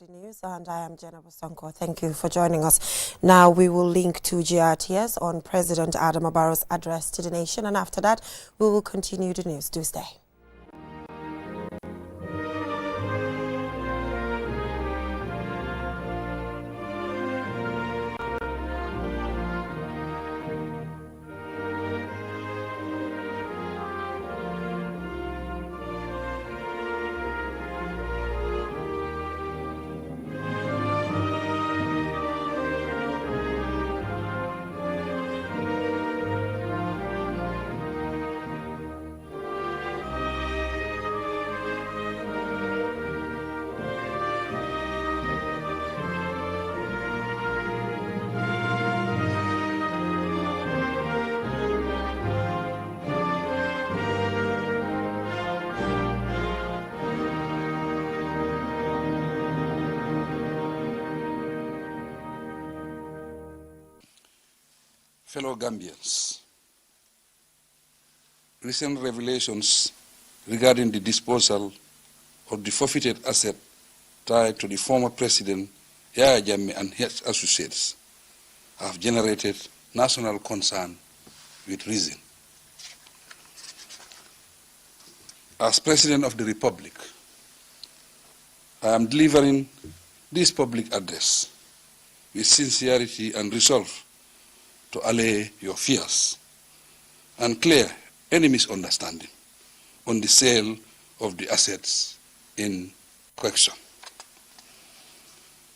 the news, and I am Jenna Bosonko. Thank you for joining us. Now we will link to GRTS on President Adam Barrow's address to the nation, and after that we will continue the news. Do stay. Fellow Gambians, recent revelations regarding the disposal of the forfeited asset tied to the former President Yahya Jammeh and his associates have generated national concern with reason. As President of the Republic, I am delivering this public address with sincerity and resolve to allay your fears and clear any misunderstanding on the sale of the assets in question.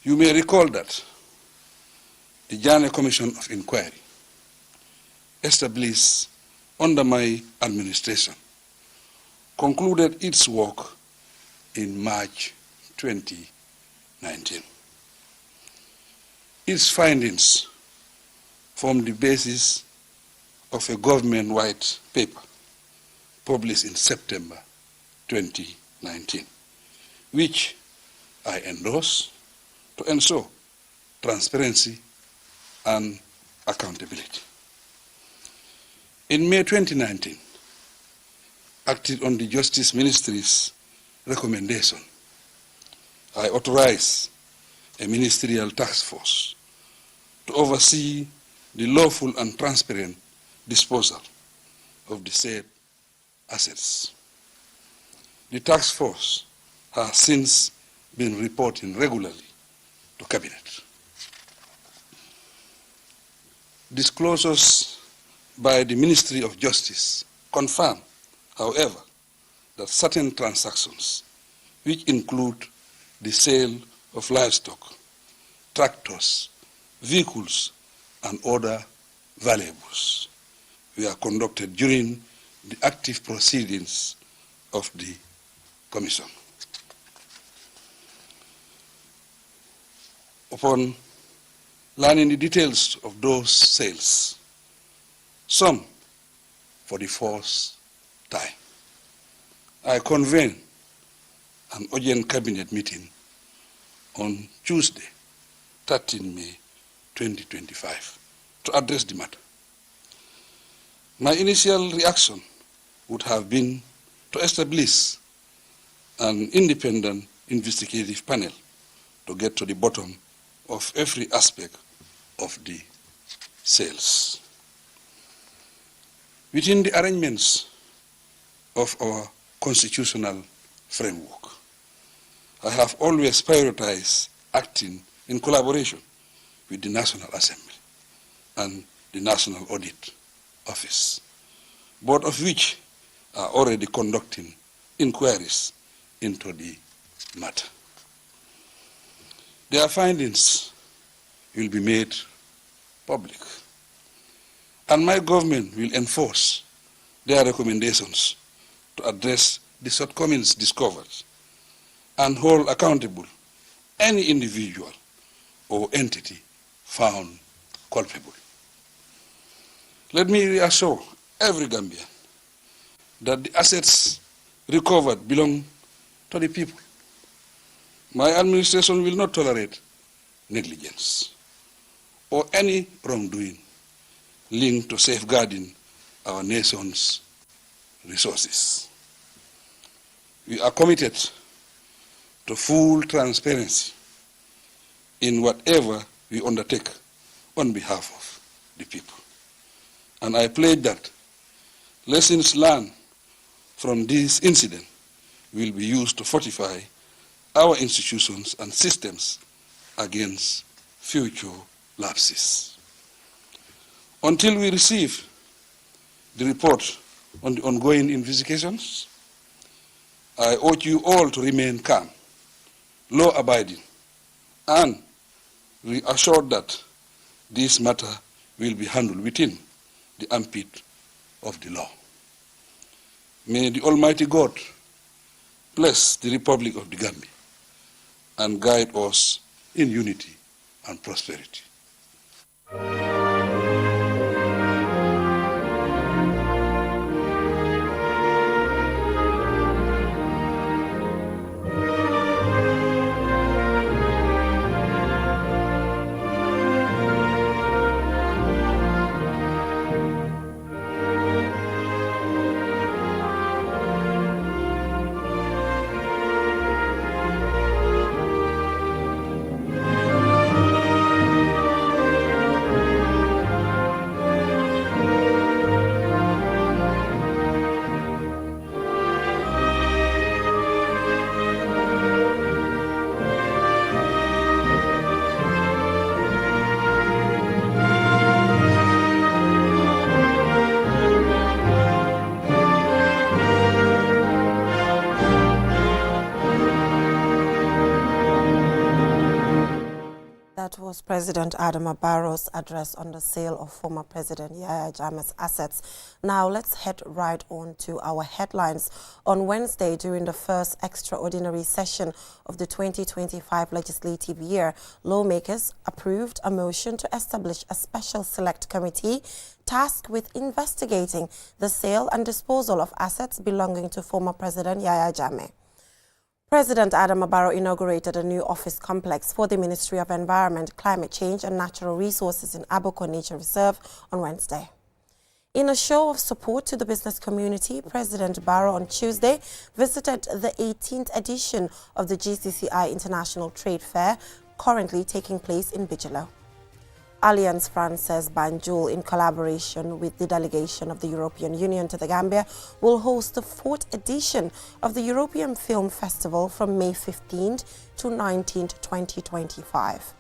You may recall that the Janneh Commission of Inquiry, established under my administration, concluded its work in March 2019. Its findings form the basis of a government-wide paper published in September 2019, which I endorse to ensure transparency and accountability. In May 2019, acted on the Justice Ministry's recommendation, I authorized a ministerial task force to oversee the lawful and transparent disposal of the said assets. The task force has since been reporting regularly to Cabinet. Disclosures by the Ministry of Justice confirm, however, that certain transactions, which include the sale of livestock, tractors, vehicles, and other valuables, were conducted during the active proceedings of the Commission. Upon learning the details of those sales, some for the first time, I convened an urgent Cabinet meeting on Tuesday, 13 May 2025, to address the matter. My initial reaction would have been to establish an independent investigative panel to get to the bottom of every aspect of the sales. Within the arrangements of our constitutional framework, I have always prioritized acting in collaboration with the National Assembly and the National Audit Office, both of which are already conducting inquiries into the matter. Their findings will be made public, and my government will enforce their recommendations to address the shortcomings discovered and hold accountable any individual or entity found culpable. Let me reassure every Gambian that the assets recovered belong to the people. My administration will not tolerate negligence or any wrongdoing linked to safeguarding our nation's resources. We are committed to full transparency in whatever we undertake on behalf of the people. And I pledge that lessons learned from this incident will be used to fortify our institutions and systems against future lapses. Until we receive the report on the ongoing investigations, I urge you all to remain calm, law-abiding, and reassured that this matter will be handled within the ambit of the law. May the Almighty God bless the Republic of the Gambia and guide us in unity and prosperity. That was President Adama Barrow's address on the sale of former President Yahya Jammeh's assets. Now let's head right on to our headlines. On Wednesday, during the first extraordinary session of the 2025 legislative year, lawmakers approved a motion to establish a special select committee tasked with investigating the sale and disposal of assets belonging to former President Yahya Jammeh. President Adama Barrow inaugurated a new office complex for the Ministry of Environment, Climate Change and Natural Resources in Aboko Nature Reserve on Wednesday. In a show of support to the business community, President Barrow on Tuesday visited the 18th edition of the GCCI International Trade Fair, currently taking place in Bigelow. Alliance Française Banjul, in collaboration with the delegation of the European Union to the Gambia, will host the 4th edition of the European Film Festival from May 15th to 19th, 2025.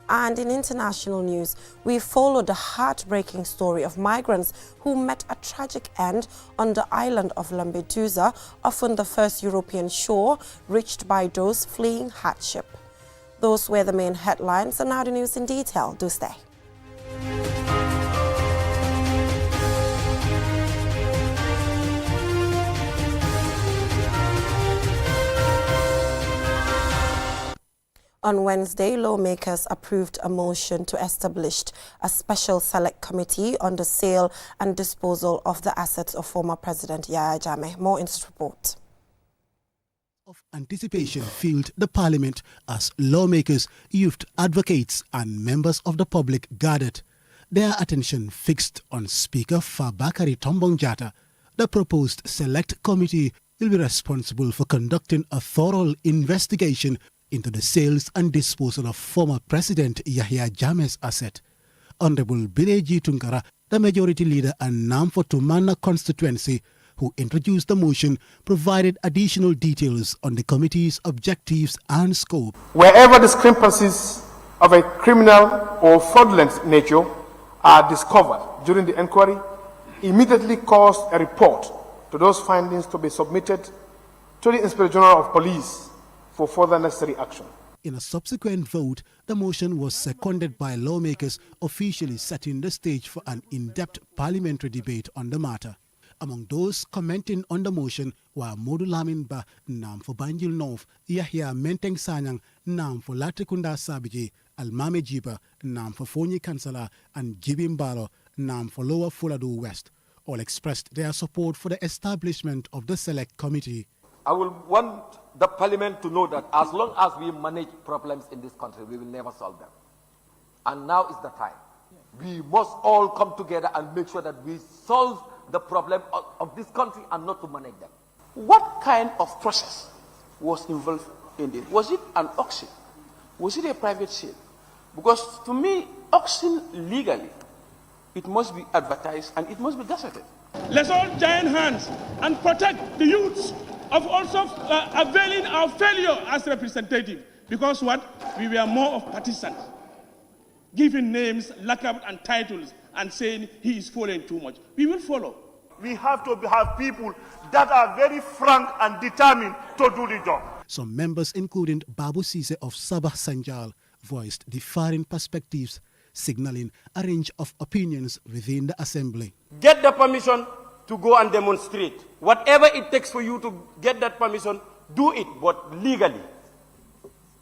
And in international news, we followed the heartbreaking story of migrants who met a tragic end on the island of Lampedusa, often the first European shore reached by those fleeing hardship. Those were the main headlines, and now the news in detail. Do stay. On Wednesday, lawmakers approved a motion to establish a special select committee on the sale and disposal of the assets of former President Yahya Jammeh. More in this report. Of anticipation filled the parliament as lawmakers, youth advocates and members of the public gathered, their attention fixed on Speaker Fabakary Tombong Jatta. The proposed select committee will be responsible for conducting a thorough investigation into the sales and disposal of former President Yahya Jammeh's asset. Honorable Bireji Tunkara, the majority leader and Namfo Tumana constituency, who introduced the motion, provided additional details on the committee's objectives and scope. Wherever discrepancies of a criminal or fraudulent nature are discovered during the inquiry, immediately cause a report to those findings to be submitted to the Inspector General of Police for further necessary action. In a subsequent vote, the motion was seconded by lawmakers, officially setting the stage for an in-depth parliamentary debate on the matter. Among those commenting on the motion were Modu Lamin Ba, Nam for Banjul North, Yahya Menteng Sanyang, Nam for Latrikunda Sabiji, Almame Jiba, Nam for Fonyi Kansala, and Jibim Barrow, Nam for Lower Fuladu West. All expressed their support for the establishment of the Select Committee. I will want the Parliament to know that as long as we manage problems in this country, we will never solve them. And now is the time. We must all come together and make sure that we solve the problem of this country and not to manage them. What kind of process was involved in it? Was it an auction? Was it a private sale? Because to me, auction legally, it must be advertised and it must be gazetted. Let's all join hands and protect the youths of also availing our failure as representative. Because what? We were more of partisans, giving names, lockup and titles and saying he is following too much. We will follow. We have to have people that are very frank and determined to do the job. Some members, including Babu Sise of Sabah Sanjal, voiced differing perspectives, signaling a range of opinions within the assembly. Get the permission to go and demonstrate. Whatever it takes for you to get that permission, do it, but legally.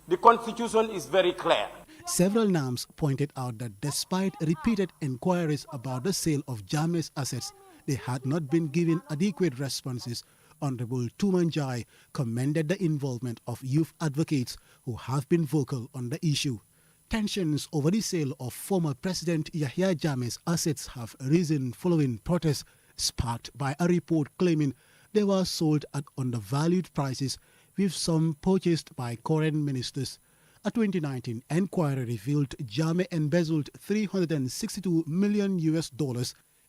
The Constitution is very clear. Several NAMs pointed out that despite repeated inquiries about the sale of Jammeh's assets, they had not been given adequate responses. Honorable Tumanjai commended the involvement of youth advocates who have been vocal on the issue. Tensions over the sale of former President Yahya Jammeh's assets have risen following protests sparked by a report claiming they were sold at undervalued prices, with some purchased by current ministers. A 2019 inquiry revealed Jammeh embezzled $362 million,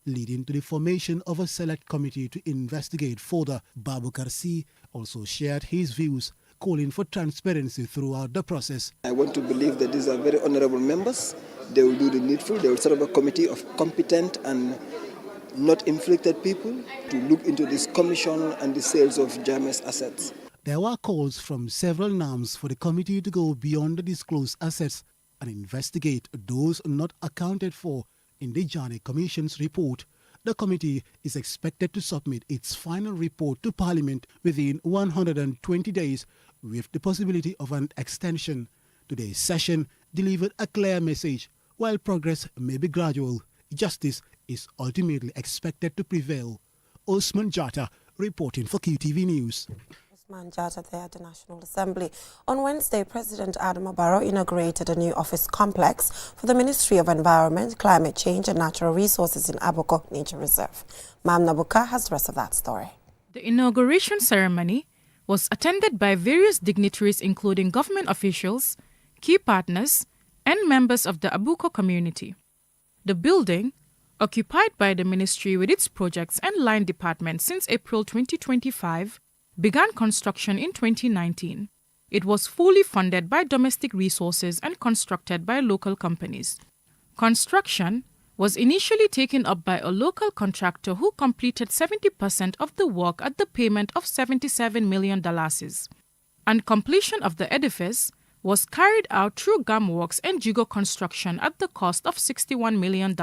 leading to the formation of a select committee to investigate further. Babu Karsi also shared his views, calling for transparency throughout the process. I want to believe that these are very honorable members. They will do the needful. They will set up a committee of competent and not inflicted people to look into this commission and the sales of Jammeh's assets. There were calls from several NAMs for the committee to go beyond the disclosed assets and investigate those not accounted for in the Janneh Commission's report. The committee is expected to submit its final report to Parliament within 120 days, with the possibility of an extension. Today's session delivered a clear message. While progress may be gradual, justice is ultimately expected to prevail. Osman Jata reporting for QTV News. Manjata there at the National Assembly. On Wednesday, President Adama Barrow inaugurated a new office complex for the Ministry of Environment, Climate Change and Natural Resources in Aboko Nature Reserve. Mam Nabuka has the rest of that story. The inauguration ceremony was attended by various dignitaries including government officials, key partners, and members of the Abuko community. The building, occupied by the ministry with its projects and line departments since April 2025, began construction in 2019. It was fully funded by domestic resources and constructed by local companies. Construction was initially taken up by a local contractor who completed 70% of the work at the payment of $77 million. And completion of the edifice was carried out through GAMWorks and Jigo Construction at the cost of $61 million.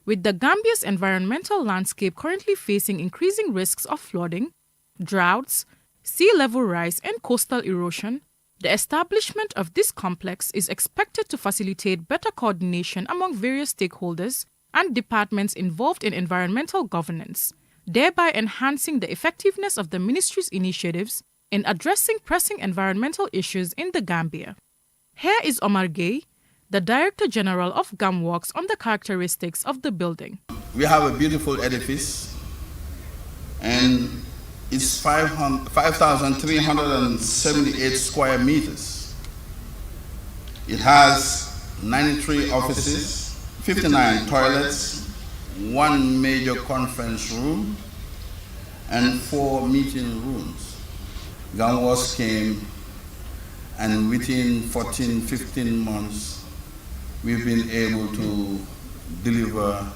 With the Gambia's environmental landscape currently facing increasing risks of flooding, droughts, sea level rise and coastal erosion, the establishment of this complex is expected to facilitate better coordination among various stakeholders and departments involved in environmental governance, thereby enhancing the effectiveness of the ministry's initiatives in addressing pressing environmental issues in the Gambia. Here is Omar Gay, the Director General of GAMWorks, on the characteristics of the building. We have a beautiful edifice, and it's 5,378 square meters. It has 93 offices, 59 toilets, 1 major conference room, and 4 meeting rooms. GAMWorks came, and within 15 months, we've been able to deliver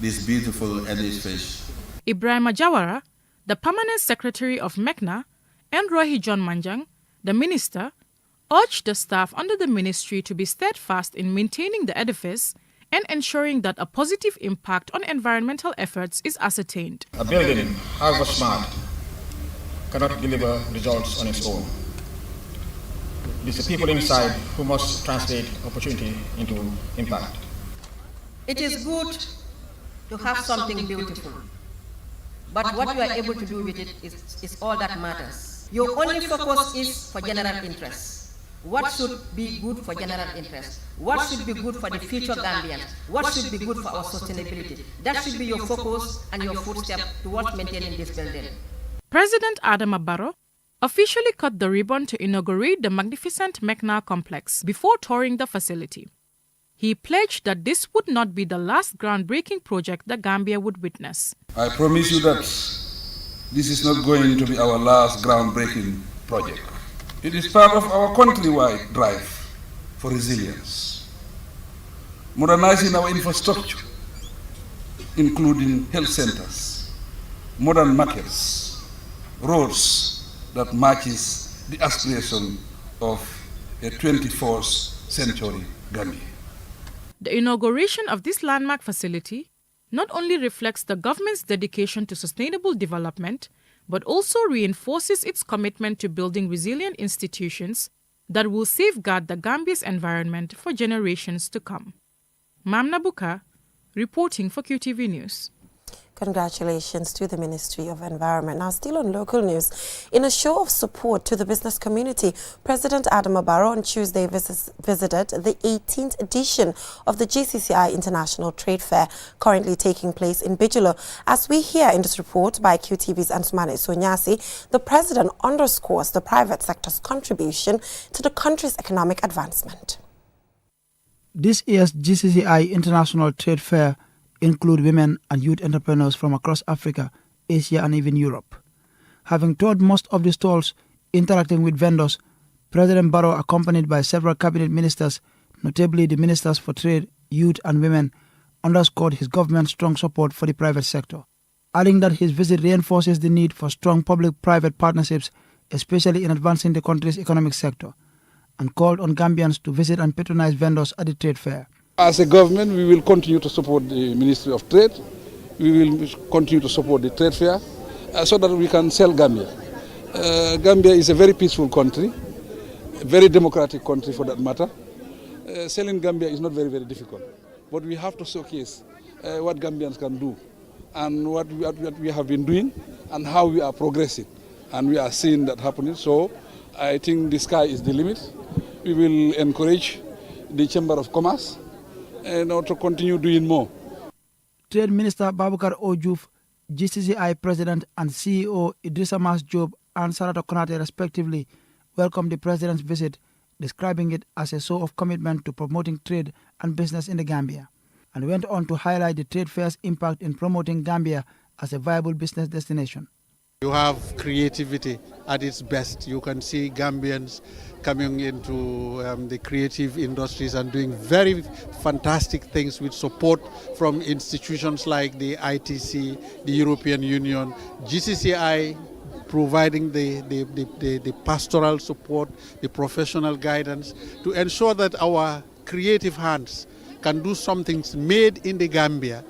this beautiful edifice. Ibrahim Jawara, the Permanent Secretary of MECNA, and Rohi John Manjang, the Minister, urged the staff under the ministry to be steadfast in maintaining the edifice and ensuring that a positive impact on environmental efforts is ascertained. A building, however smart, cannot deliver results on its own. It is the people inside who must translate opportunity into impact. It is good to have something beautiful, but what you are able to do with it is all that matters. Your only focus is for general interest. What should be good for general interest? What should be good for the future Gambians? What should be good for our sustainability? That should be your focus and your footstep towards maintaining this building. President Adama Barrow officially cut the ribbon to inaugurate the magnificent Mekna complex before touring the facility. He pledged that this would not be the last groundbreaking project the Gambia would witness. I promise you that this is not going to be our last groundbreaking project. It is part of our countrywide drive for resilience, modernizing our infrastructure, including health centers, modern markets, roads that matches the aspiration of a 21st century Gambia. The inauguration of this landmark facility not only reflects the government's dedication to sustainable development, but also reinforces its commitment to building resilient institutions that will safeguard the Gambia's environment for generations to come. Mamna Buka, reporting for QTV News. Congratulations to the Ministry of Environment. Now, still on local news, in a show of support to the business community, President Adama Barrow on Tuesday visited the 18th edition of the GCCI International Trade Fair, currently taking place in Bigelow. As we hear in this report by QTV's Ansumane Sonyasi, the President underscores the private sector's contribution to the country's economic advancement. This year's GCCI International Trade Fair include women and youth entrepreneurs from across Africa, Asia and even Europe. Having toured most of the stalls, interacting with vendors, President Barrow, accompanied by several cabinet ministers, notably the Ministers for Trade, Youth and Women, underscored his government's strong support for the private sector, adding that his visit reinforces the need for strong public-private partnerships, especially in advancing the country's economic sector, and called on Gambians to visit and patronize vendors at the trade fair. As a government, we will continue to support the Ministry of Trade. We will continue to support the trade fair so that we can sell Gambia. Gambia is a very peaceful country, a very democratic country for that matter. Selling Gambia is not very, very difficult. But we have to showcase what Gambians can do and what we have been doing and how we are progressing. And we are seeing that happening. So I think the sky is the limit. We will encourage the Chamber of Commerce and to continue doing more. Trade Minister Babukar Ojuf, GCCI President and CEO Idrissa Mas Job and Sarata Konate respectively welcomed the President's visit, describing it as a show of commitment to promoting trade and business in the Gambia, and went on to highlight the trade fair's impact in promoting Gambia as a viable business destination. You have creativity at its best. You can see Gambians coming into the creative industries and doing very fantastic things with support from institutions like the ITC, the European Union, GCCI providing the pastoral support, the professional guidance to ensure that our creative hands can do something made in the Gambia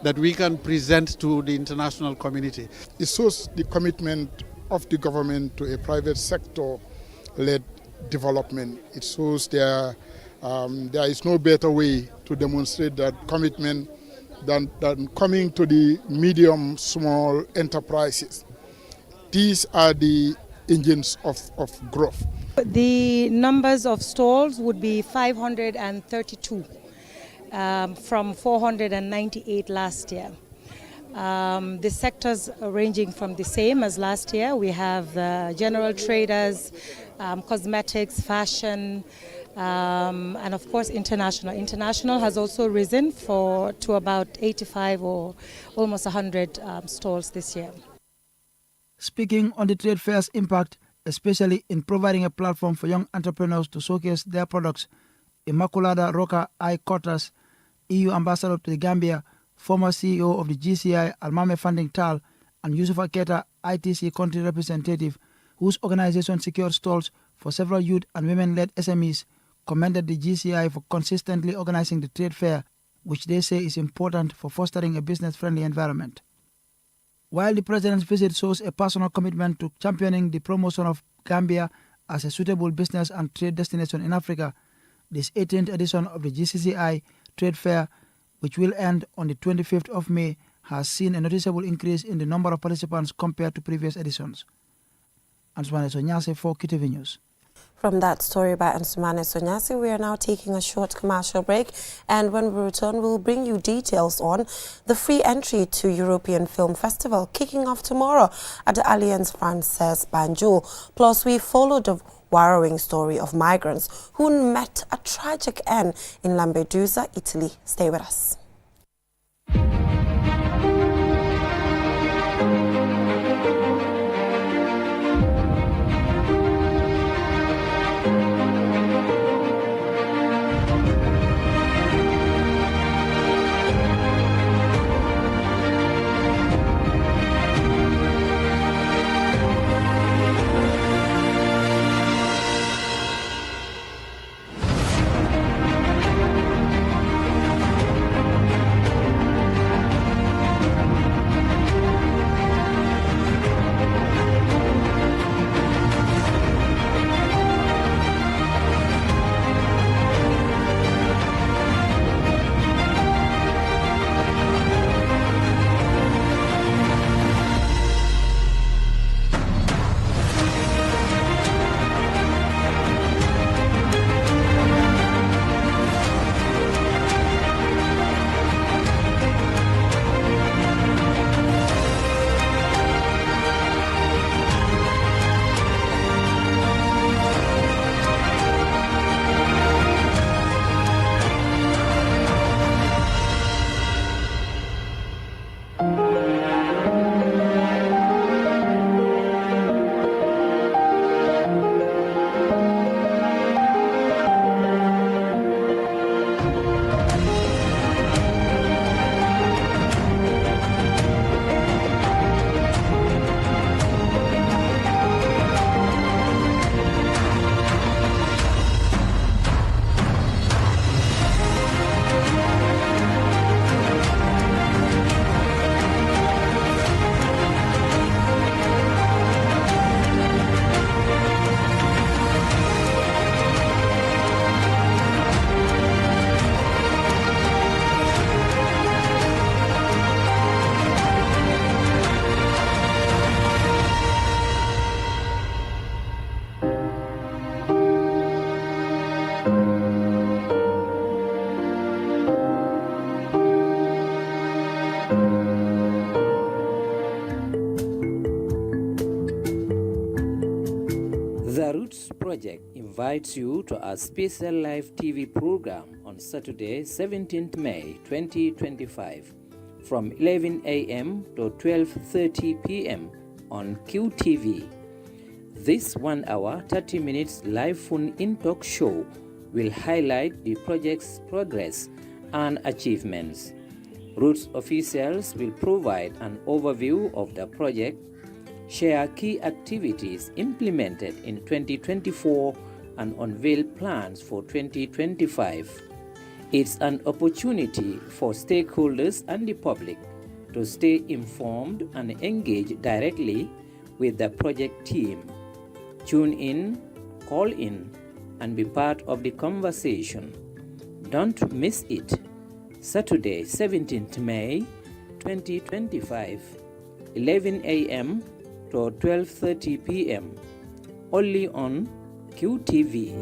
that we can present to the international community. It shows the commitment of the government to a private sector-led development. It shows there is no better way to demonstrate that commitment than coming to the medium, small enterprises. These are the engines of growth. The numbers of stalls would be 532. From 498 last year. The sectors are ranging from the same as last year. We have general traders, cosmetics, fashion, and of course international. International has also risen to about 85 or almost 100 stalls this year. Speaking on the trade fair's impact, especially in providing a platform for young entrepreneurs to showcase their products, Immaculada Roca I. Cortas, EU Ambassador to the Gambia, former CEO of the GCI, Almame Funding Tal, and Yusuf Aketa, ITC Country Representative, whose organization secured stalls for several youth and women-led SMEs, commended the GCI for consistently organizing the trade fair, which they say is important for fostering a business-friendly environment. While the President's visit shows a personal commitment to championing the promotion of Gambia as a suitable business and trade destination in Africa, this 18th edition of the GCCI Trade Fair, which will end on the 25th of May, has seen a noticeable increase in the number of participants compared to previous editions. Answane Sonyase for QTV News. From that story by Ansumane Sonyasi, we are now taking a short commercial break, and when we return, we'll bring you details on the free entry to European Film Festival kicking off tomorrow at the Alliance Francaise Banjul. Plus, we followed the worrying story of migrants who met a tragic end in Lampedusa, Italy. Stay with us. The Roots Project invites you to a special live TV program on Saturday, 17th May 2025 from 11 a.m. to 12:30 p.m. on QTV. This 1 hour, 30 minutes live phone-in talk show will highlight the project's progress and achievements. Roots officials will provide an overview of the project, share key activities implemented in 2024 and unveil plans for 2025. It's an opportunity for stakeholders and the public to stay informed and engage directly with the project team. Tune in, call in, and be part of the conversation. Don't miss it. Saturday, 17th May 2025, 11 a.m. to 12:30 p.m. only on QTV.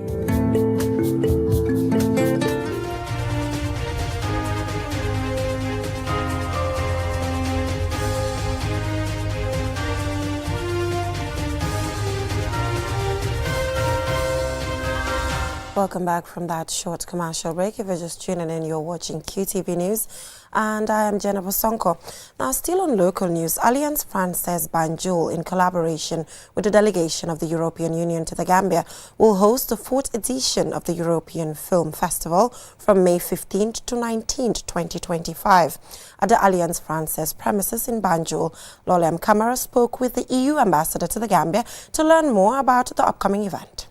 Welcome back from that short commercial break. If you're just tuning in, you're watching QTV News, and I am Jennifer Sonko. Now, still on local news, Alliance Francaise Banjul, in collaboration with the delegation of the European Union to the Gambia, will host the 4th edition of the European Film Festival from May 15th to 19th, 2025. At the Alliance Francaise premises in Banjul, Lolem Kamara spoke with the EU ambassador to the Gambia to learn more about the upcoming event.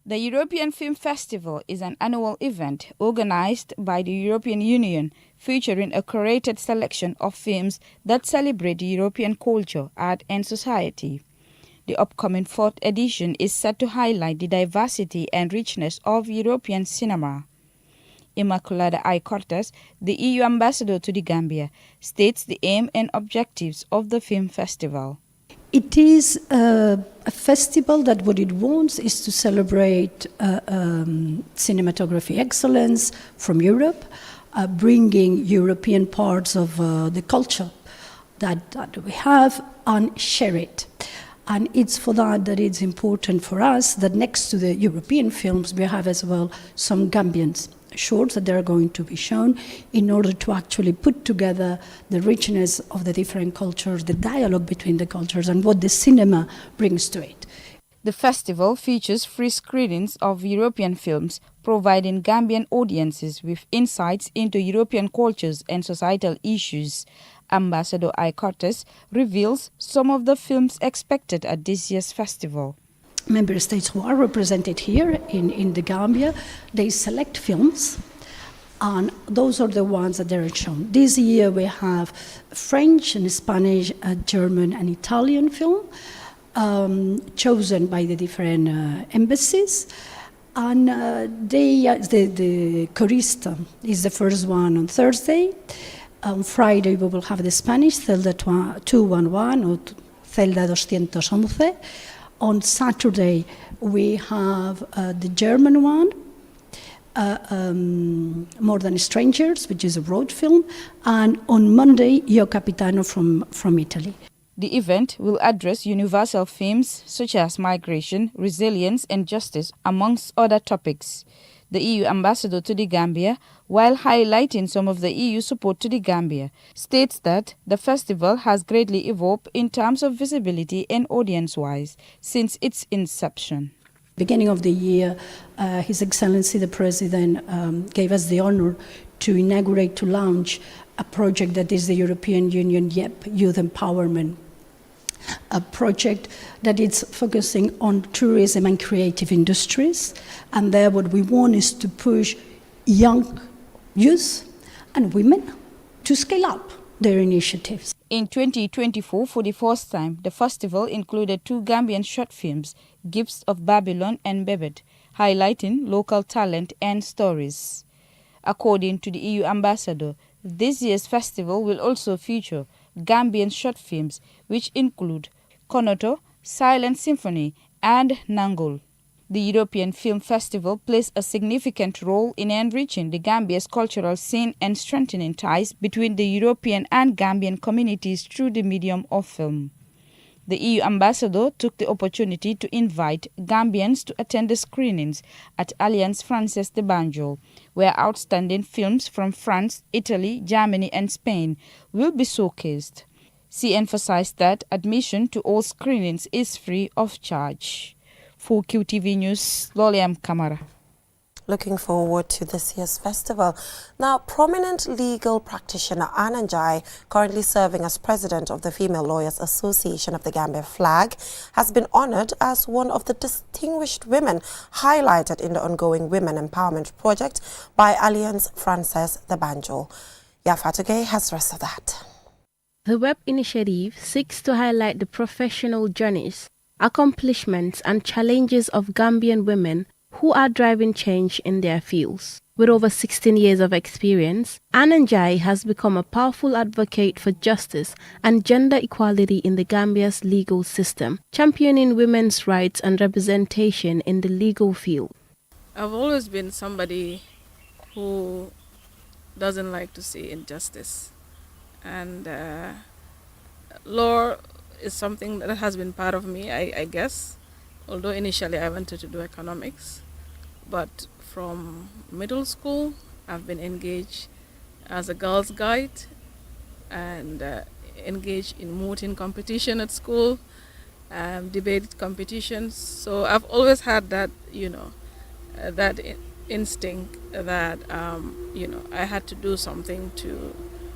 The European Film Festival is an annual event organized by the European Union, featuring a curated selection of films that celebrate European culture, art and society. The upcoming 4th edition is set to highlight the diversity and richness of European cinema. Immaculada I. Cortes, the EU ambassador to the Gambia, states the aim and objectives of the film festival. It is a festival that what it wants is to celebrate cinematography excellence from Europe, bringing European parts of the culture that we have and share it. And it's for that it's important for us that next to the European films, we have as well some Gambian shorts that are going to be shown in order to actually put together the richness of the different cultures, the dialogue between the cultures, and what the cinema brings to it. The festival features free screenings of European films, providing Gambian audiences with insights into European cultures and societal issues. Ambassador Cortes reveals some of the films expected at this year's festival. Member states who are represented here in the Gambia, they select films, and those are the ones that are shown. This year we have French and Spanish, German and Italian film, chosen by the different embassies. And the Corista is the first one on Thursday. On Friday we will have the Spanish, Celda 211 or Celda 211. On Saturday we have the German one, More Than Strangers, which is a road film, and on Monday, Io Capitano from Italy. The event will address universal themes such as migration, resilience and justice, amongst other topics. The EU ambassador to the Gambia, while highlighting some of the EU support to the Gambia, states that the festival has greatly evolved in terms of visibility and audience-wise since its inception. Beginning of the year, His Excellency the President gave us the honor to inaugurate, to launch a project that is the European Union Youth Empowerment, a project that is focusing on tourism and creative industries. And there what we want is to push young youth and women to scale up their initiatives. In 2024, for the first time, the festival included 2 Gambian short films, Gifts of Babylon and Bebet, highlighting local talent and stories. According to the EU ambassador, this year's festival will also feature Gambian short films, which include Konoto, Silent Symphony, and Nangol. The European Film Festival plays a significant role in enriching the Gambia's cultural scene and strengthening ties between the European and Gambian communities through the medium of film. The EU ambassador took the opportunity to invite Gambians to attend the screenings at Alliance Française de Banjul, where outstanding films from France, Italy, Germany and Spain will be showcased. She emphasized that admission to all screenings is free of charge. For QTV News, Loliam Kamara. Looking forward to this year's festival. Now, prominent legal practitioner Ananjai, currently serving as president of the Female Lawyers Association of the Gambia Flag, has been honored as one of the distinguished women highlighted in the ongoing Women Empowerment Project by Alliance Française de Banjul. Yafatuge has the rest of that. The web initiative seeks to highlight the professional journeys, accomplishments and challenges of Gambian women who are driving change in their fields. With over 16 years of experience, Ananjai has become a powerful advocate for justice and gender equality in the Gambia's legal system, championing women's rights and representation in the legal field. I've always been somebody who doesn't like to see injustice. And law is something that has been part of me, I guess. Although initially I wanted to do economics. But from middle school, I've been engaged as a girls' guide and engaged in mooting competition at school, debate competitions. So I've always had that, that instinct that, I had to do something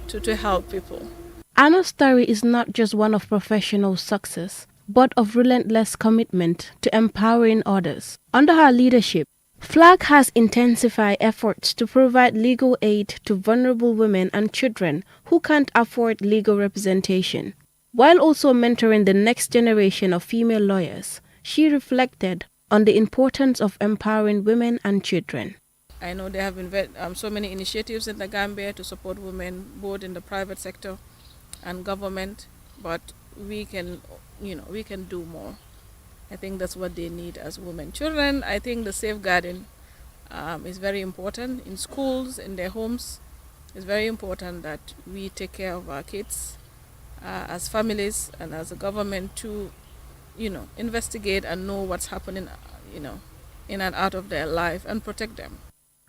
to help people. Anna's story is not just one of professional success, but of relentless commitment to empowering others. Under her leadership, FLAG has intensified efforts to provide legal aid to vulnerable women and children who can't afford legal representation. While also mentoring the next generation of female lawyers, she reflected on the importance of empowering women and children. I know there have been so many initiatives in the Gambia to support women, both in the private sector and government, but we can we can do more. I think that's what they need as women. Children, I think the safeguarding is very important in schools, in their homes. It's very important that we take care of our kids as families and as a government to, investigate and know what's happening, in and out of their life and protect them.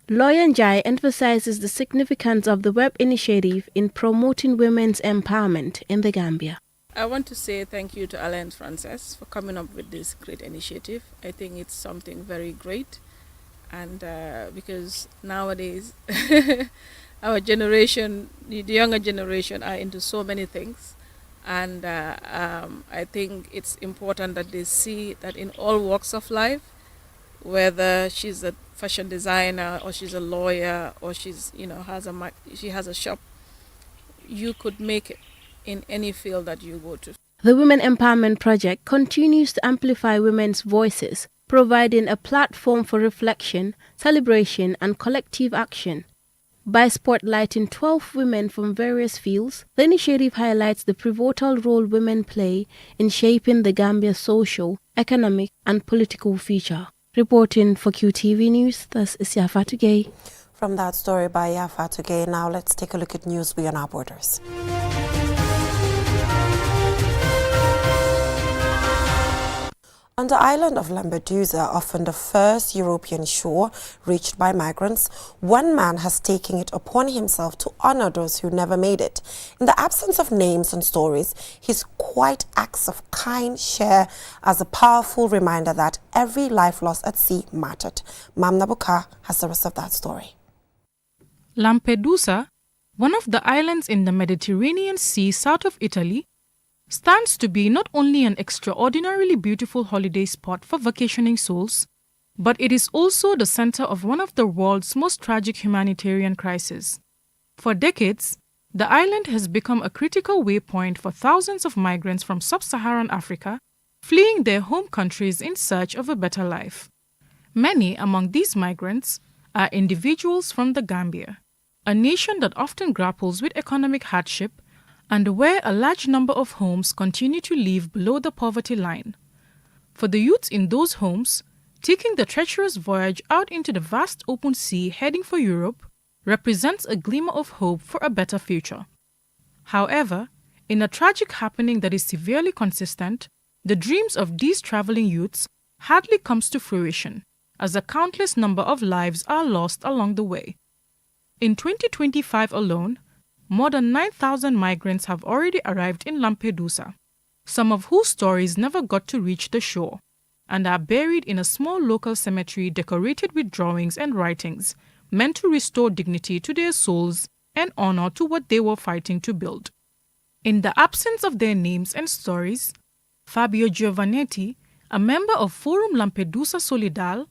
Lawyer Njai emphasizes the significance of the WEB initiative in promoting women's empowerment in the Gambia. I want to say thank you to Alliance Frances for coming up with this great initiative. I think it's something very great, and because nowadays our generation, the younger generation, are into so many things, and I think it's important that they see that in all walks of life, whether she's a fashion designer or she's a lawyer or she's she has a shop, you could make it in any field that you go to. The Women Empowerment Project continues to amplify women's voices, providing a platform for reflection, celebration, and collective action. By spotlighting 12 women from various fields, the initiative highlights the pivotal role women play in shaping the Gambia's social, economic, and political future. Reporting for QTV News, this is Yafa Tugay. From that story by Yafa Tugay, now let's take a look at news beyond our borders. On the island of Lampedusa, often the first European shore reached by migrants, one man has taken it upon himself to honor those who never made it. In the absence of names and stories, his quiet acts of kind share as a powerful reminder that every life lost at sea mattered. Mam Nabuka has the rest of that story. Lampedusa, one of the islands in the Mediterranean Sea south of Italy, stands to be not only an extraordinarily beautiful holiday spot for vacationing souls, but it is also the center of one of the world's most tragic humanitarian crises. For decades, the island has become a critical waypoint for thousands of migrants from sub-Saharan Africa fleeing their home countries in search of a better life. Many among these migrants are individuals from the Gambia, a nation that often grapples with economic hardship and where a large number of homes continue to live below the poverty line. For the youths in those homes, taking the treacherous voyage out into the vast open sea heading for Europe represents a glimmer of hope for a better future. However, in a tragic happening that is severely consistent, the dreams of these traveling youths hardly comes to fruition, as a countless number of lives are lost along the way. In 2025 alone, more than 9,000 migrants have already arrived in Lampedusa, some of whose stories never got to reach the shore, and are buried in a small local cemetery decorated with drawings and writings meant to restore dignity to their souls and honor to what they were fighting to build. In the absence of their names and stories, Fabio Giovannetti, a member of Forum Lampedusa Solidal,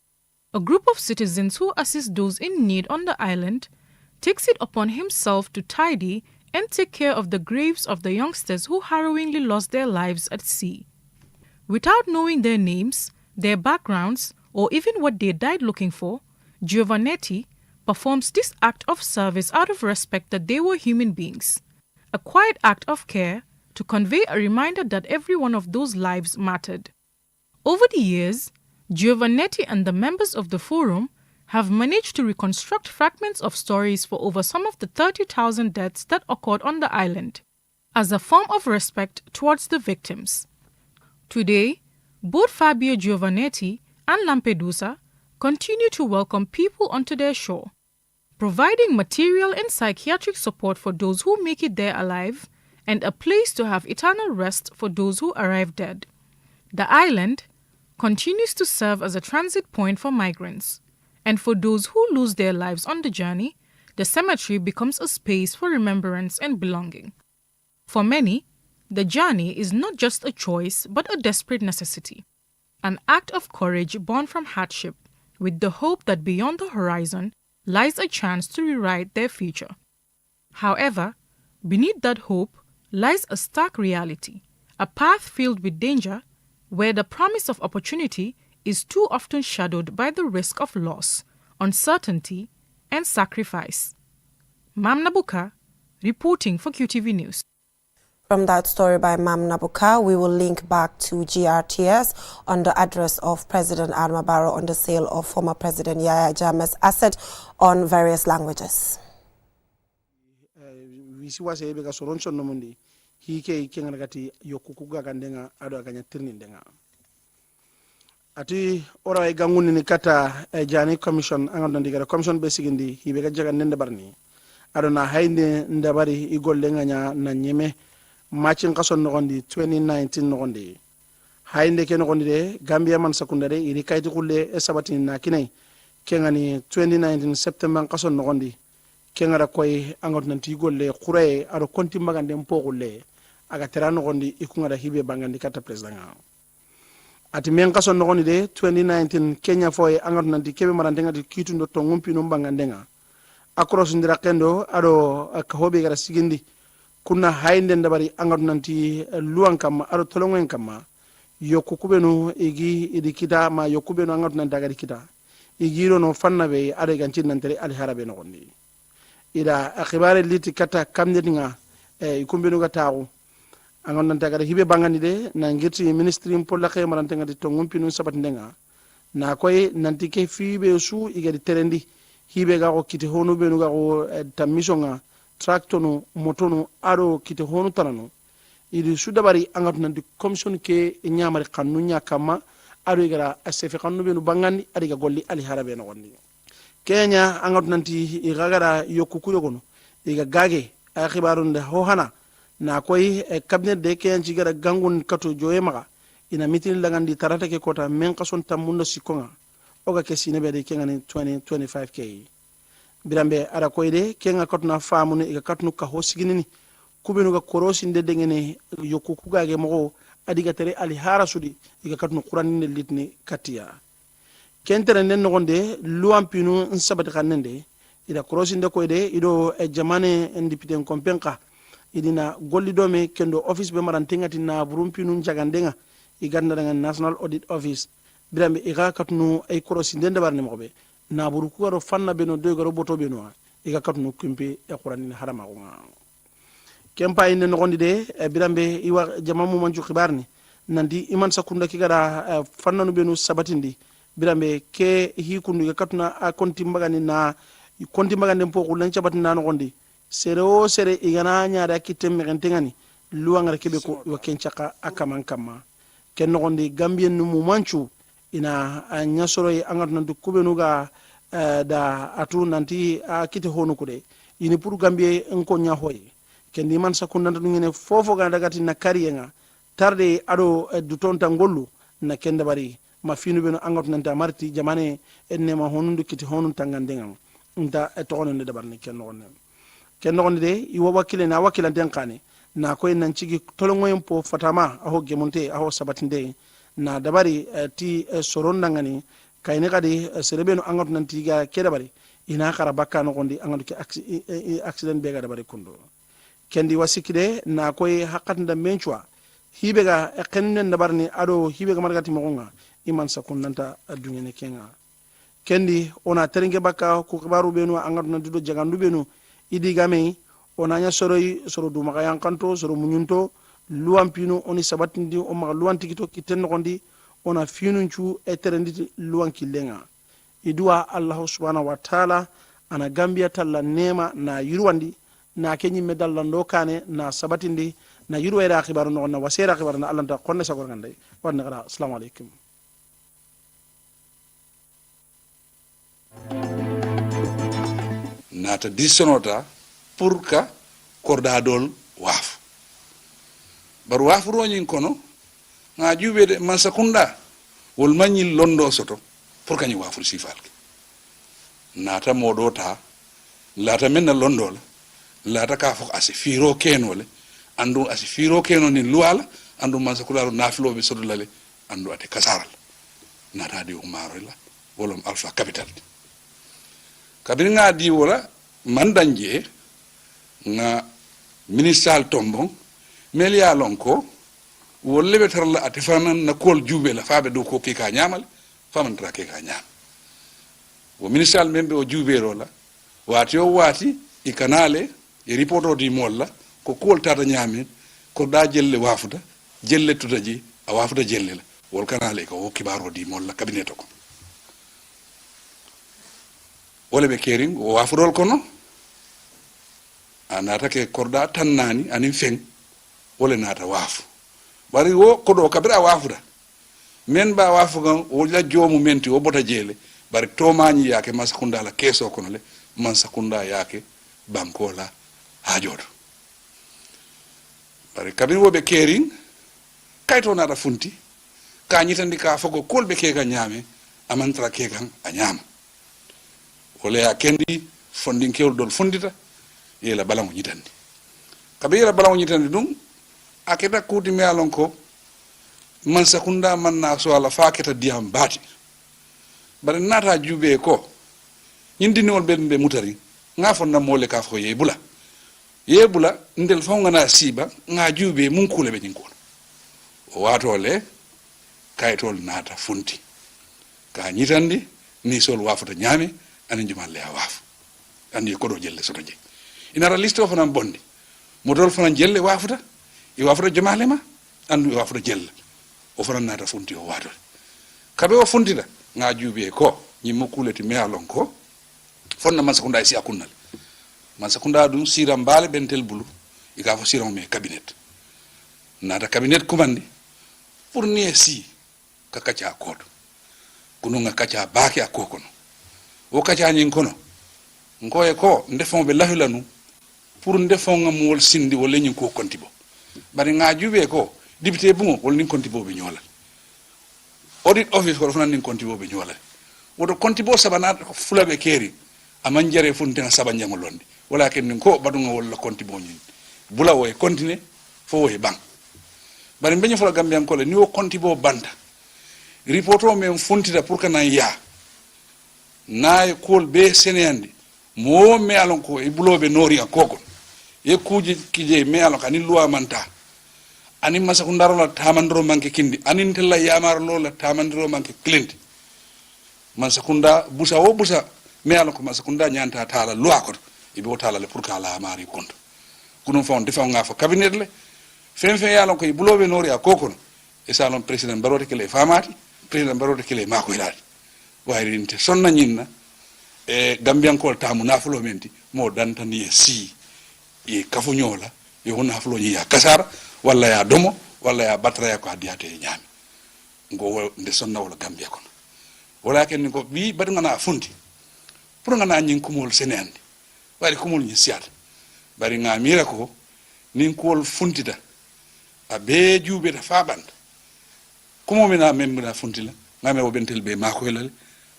a group of citizens who assist those in need on the island, takes it upon himself to tidy and take care of the graves of the youngsters who harrowingly lost their lives at sea. Without knowing their names, their backgrounds, or even what they died looking for, Giovannetti performs this act of service out of respect that they were human beings, a quiet act of care to convey a reminder that every one of those lives mattered. Over the years, Giovannetti and the members of the Forum have managed to reconstruct fragments of stories for over some of the 30,000 deaths that occurred on the island, as a form of respect towards the victims. Today, both Fabio Giovannetti and Lampedusa continue to welcome people onto their shore, providing material and psychiatric support for those who make it there alive, and a place to have eternal rest for those who arrive dead. The island continues to serve as a transit point for migrants, and for those who lose their lives on the journey, the cemetery becomes a space for remembrance and belonging. For many, the journey is not just a choice but a desperate necessity, an act of courage born from hardship, with the hope that beyond the horizon lies a chance to rewrite their future. However, beneath that hope lies a stark reality, a path filled with danger, where the promise of opportunity is too often shadowed by the risk of loss, uncertainty, and sacrifice. Mam Nabuka, reporting for QTV News. From that story by Mam Nabuka, we will link back to GRTS on the address of President Adama Barrow on the sale of former President Yahya Jammeh's asset on various languages. Wisiwase bega soronso nomundi hike ikenga gati yokukuga kandenga ado akanya tirnindenga ati ora e ganguni ni kata jani commission angon ndigara commission besigindi hibega jaga nende barni ado na hayde ndabari igollenga nya na nyeme matching kason nogondi 2019 nogondi hayde ken nogondi de Gambia man sakundare iri kayti kulle e sabati na kinai kengani 2019 september kason nogondi kengara koy angot nanti golle khuraye ado konti magande mpogulle aga terano gondi ikungara hibe bangandi kata president ati men kaso no gondi de 2019 Kenya foy angot nanti kebe marandenga di kitundo to ngumpi no bangandenga across ndira kendo ado akahobe gara sigindi kuna hainde ndabari angot nanti luan kama ado tolongen kama yokukubenu igi idikita ma yokubenu angot nanti agari kita igiro no fannabe ade gancin nantere ali harabe no gondi ida akhibare liti kata kamnedinga ikumbenu gatawu angon nanta kada hibe bangani de na ngirti ministry impolla kay marantenga di tongumpi nun sabatindenga na koy nanti ke fibe su igadi terendi hibe ga ko kiti honu benu ga ko tamisonga tractonu motonu aro kiti honu tanano idi sudabari angat nanti commission ke nyamari kanunya kama aro igara asefe kanu benu bangani ari ga golli ali harabe no gondi Kenya angot nanti igagara yokuku yogono iga gage akhibarun de hohana na koy cabinet de Kenya jigara gangun kato joyemaga ina mitin langandi tarata ke kota men kason tammundo sikonga oga ke sinebe de Kenya 20-25k birambe ara koy de Kenya kotna famune iga katnu ka hosigini kubenu ga korosi ndede ngene yokuku gage mo adiga tere ali harasudi iga katnu qur'an litni katia kentere nen nogonde luampinu nsabati kanende ida crossing de koyde ido jamane ndipiten kompenka idina golli dome kendo office be marantingati na burumpinu jagandenga iganda dengan National Audit Office birambe iga katnu ay crossing de barne mobe na buruku ro fanna beno de garo boto beno iga katnu kumpe e qur'an harama ko kempa inde nogondi de birambe iwa jamamu manju khibarni nandi iman sakunda kigara fanna no beno sabatindi birambe ke hikundu ke katuna a konti mbagani na konti mbagande mpo ko lancha batna no gondi sere o sere igana nyaada kitem ngentengani luwangara kebe ko wa kenchaka akaman kama ken no gondi Gambien no manchu ina nyasoro e angat nandu kubenu ga da atu nanti a kite honu kude ini pour Gambie enko nya hoye ken di man sakunda ndu ngene fofo ga dagati na kariyenga tarde ado du tonta ngollu na kende bari ma finu beno angot nanta marti jamane enne ma honundu kiti honun tangandenga nda etono ne dabarne kenno de iwo wakile na wakila denkane na koy nan cigi tolongoyen po fatama aho gemonte aho sabatinde na dabari ti soronda ngani kayne kadi serebeno angot nanti ga kedabari ina khara bakka no gondi angot ke accident be ga dabari kundo kendi wasikide na koy hakatnda menchwa hibe ga kenne dabarni ado hibe ga margati mogonga iman sakunanta adunyene kenga kendi ona terenge baka ku kibaru benu angat na dido jagandu benu idi game ona nya soro du maka yankanto soro munyunto luampino oni sabatindi o maka luantikito kiten gondi ona finunchu eterendi luankilenga idua Allah subhanahu wa ta'ala ana Gambia talla nema na yurwandi na kenyi medallando kane na sabatindi na yurwera khibaru no na wasera khibaru na Allah ta konne sagor ngandai wadna gara assalamu alaikum nata disonota pour ka kordadol waf bar waf roñin kono nga jube de man sakunda wol mañil londo soto pour ka ni waful sifalke nata modota lata menna londo la lata ka fok asi firo kenole andu asi firo keno ni luala andu man sakula naflo be sodo lale andu ate kasaral nata di umaro la wolom alpha capital kabiri nga di wala man danje nga ministal tombon melia lonko wolle betar la atifana na kol jube la faabe do ko ke ka nyamal faman tra ke ka nyam wo ministal membe o jube rola wati o wati ikanale e ripoto di molla ko kol tata nyame korda jelle wafuda jelle tutaji a wafuda jelle la wol kana le ko kibaro di mol la cabinet ko wala be kering o wafudol kono anata ke korda tannani anin feng wala nata wafu bari wo kodo kabira wafuda men ba wafu gan o la jomu menti o bota jele bari tomani yake masakunda la keso kono le masakunda yake bankola hajodo bari kabin wo be kering kayto nata funti ka nyitandi ka fogo kolbe kega nyame amantra kegan a nyama wala ya kendi fondin kewol dol fundita yela balango nyitandi kabe yela balango nyitandi dum aketa kuti me alon ko man sakunda man na so ala faketa diam bati bare nata jube ko nyindi niwol be mutari nga fonna mole ka fo yebula ndel fonga na siba nga jube mun kule be nyinkol o watole kaytol nata funti ka nyitandi ni sol wafuta nyame ani jumalle a wafu andi ko do jelle soto je inara liste of nan bondi modol fana jelle wafuta i wafuta jumale ma andu wafuta jelle o fana nata funti o watol kabe o funtida nga jube ko nyimmo kuleti me alon ko fonna man sakunda si akunnal man sakunda dum sira mbale bentel bulu i ka fo sira me cabinet nata cabinet kumandi pour ni si ka kacha kodo kuno nga kacha baaki akokono o kacha nyin kono ngoye ko ndefon be lahulanu pour ndefon nga mol sindi wala nyin ko kontibo bari nga jube ko député bungo wala nin kontibo be nyola audit office ko fana nin kontibo be nyola wodo kontibo sabana fulabe keri amanjare funtina sabanjango londi wala ken ko badunga wala kontibo nyin bula woy continue fo woy bang bari benyo fula gambian ko le ni o kontibo banta ripoto men funtita pour kana ya naay kol be seneyandi mo me alon ko e bulobe nori akoko e kuji kije me alon kan loi manta ani masa ko ndaro la tamandro manke kindi ani tella yamar lo la tamandro manke clint man sakunda busa o busa me alon ko masakunda nyanta tala loi ko e be tala le pour kala amari konto kuno fon defa nga fa cabinet le fen yalon ko e bulobe nori akoko e salon president barote kele famati president barote kele mako ilati wayrinte sonna nyinna e gambiankol tamu nafulo menti mo dantani e si e kafunyola e hona fulo ya kasara walla ya domo walla ya batra ya ko adiyate e nyami ngo nde sonna wala gambia kono wala ken ko bi badu ngana funti pour ngana nyin kumol senende wari kumol nyi siat bari nga mira ko nin kol funtida abe jube da faband kumo mina memna funtila ngame o bentel be mako elal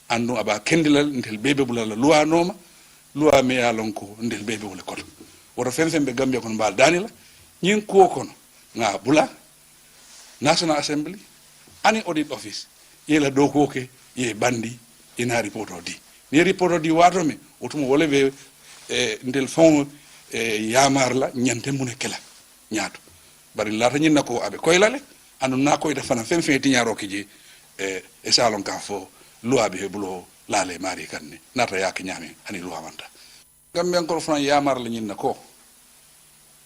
andu aba kendilal ntel bebe bulala loi noma loi me yalon ko ndel bebe wala koto woto fembe gambia kon bal danila nyin ko kono nga bula national assembly ani audit office yela do ko ke ye bandi ina report di ni report di wato me otumo wala be ndel fon yamarla nyante mune kala nyaato bari lata nyin nako abe koylale andu na koy defana fembe tinyaro kije e salon ka fo loi be bulo laale mari kanne nata yak nyame ani loi wanta gamben ko fana yamar la nyin nako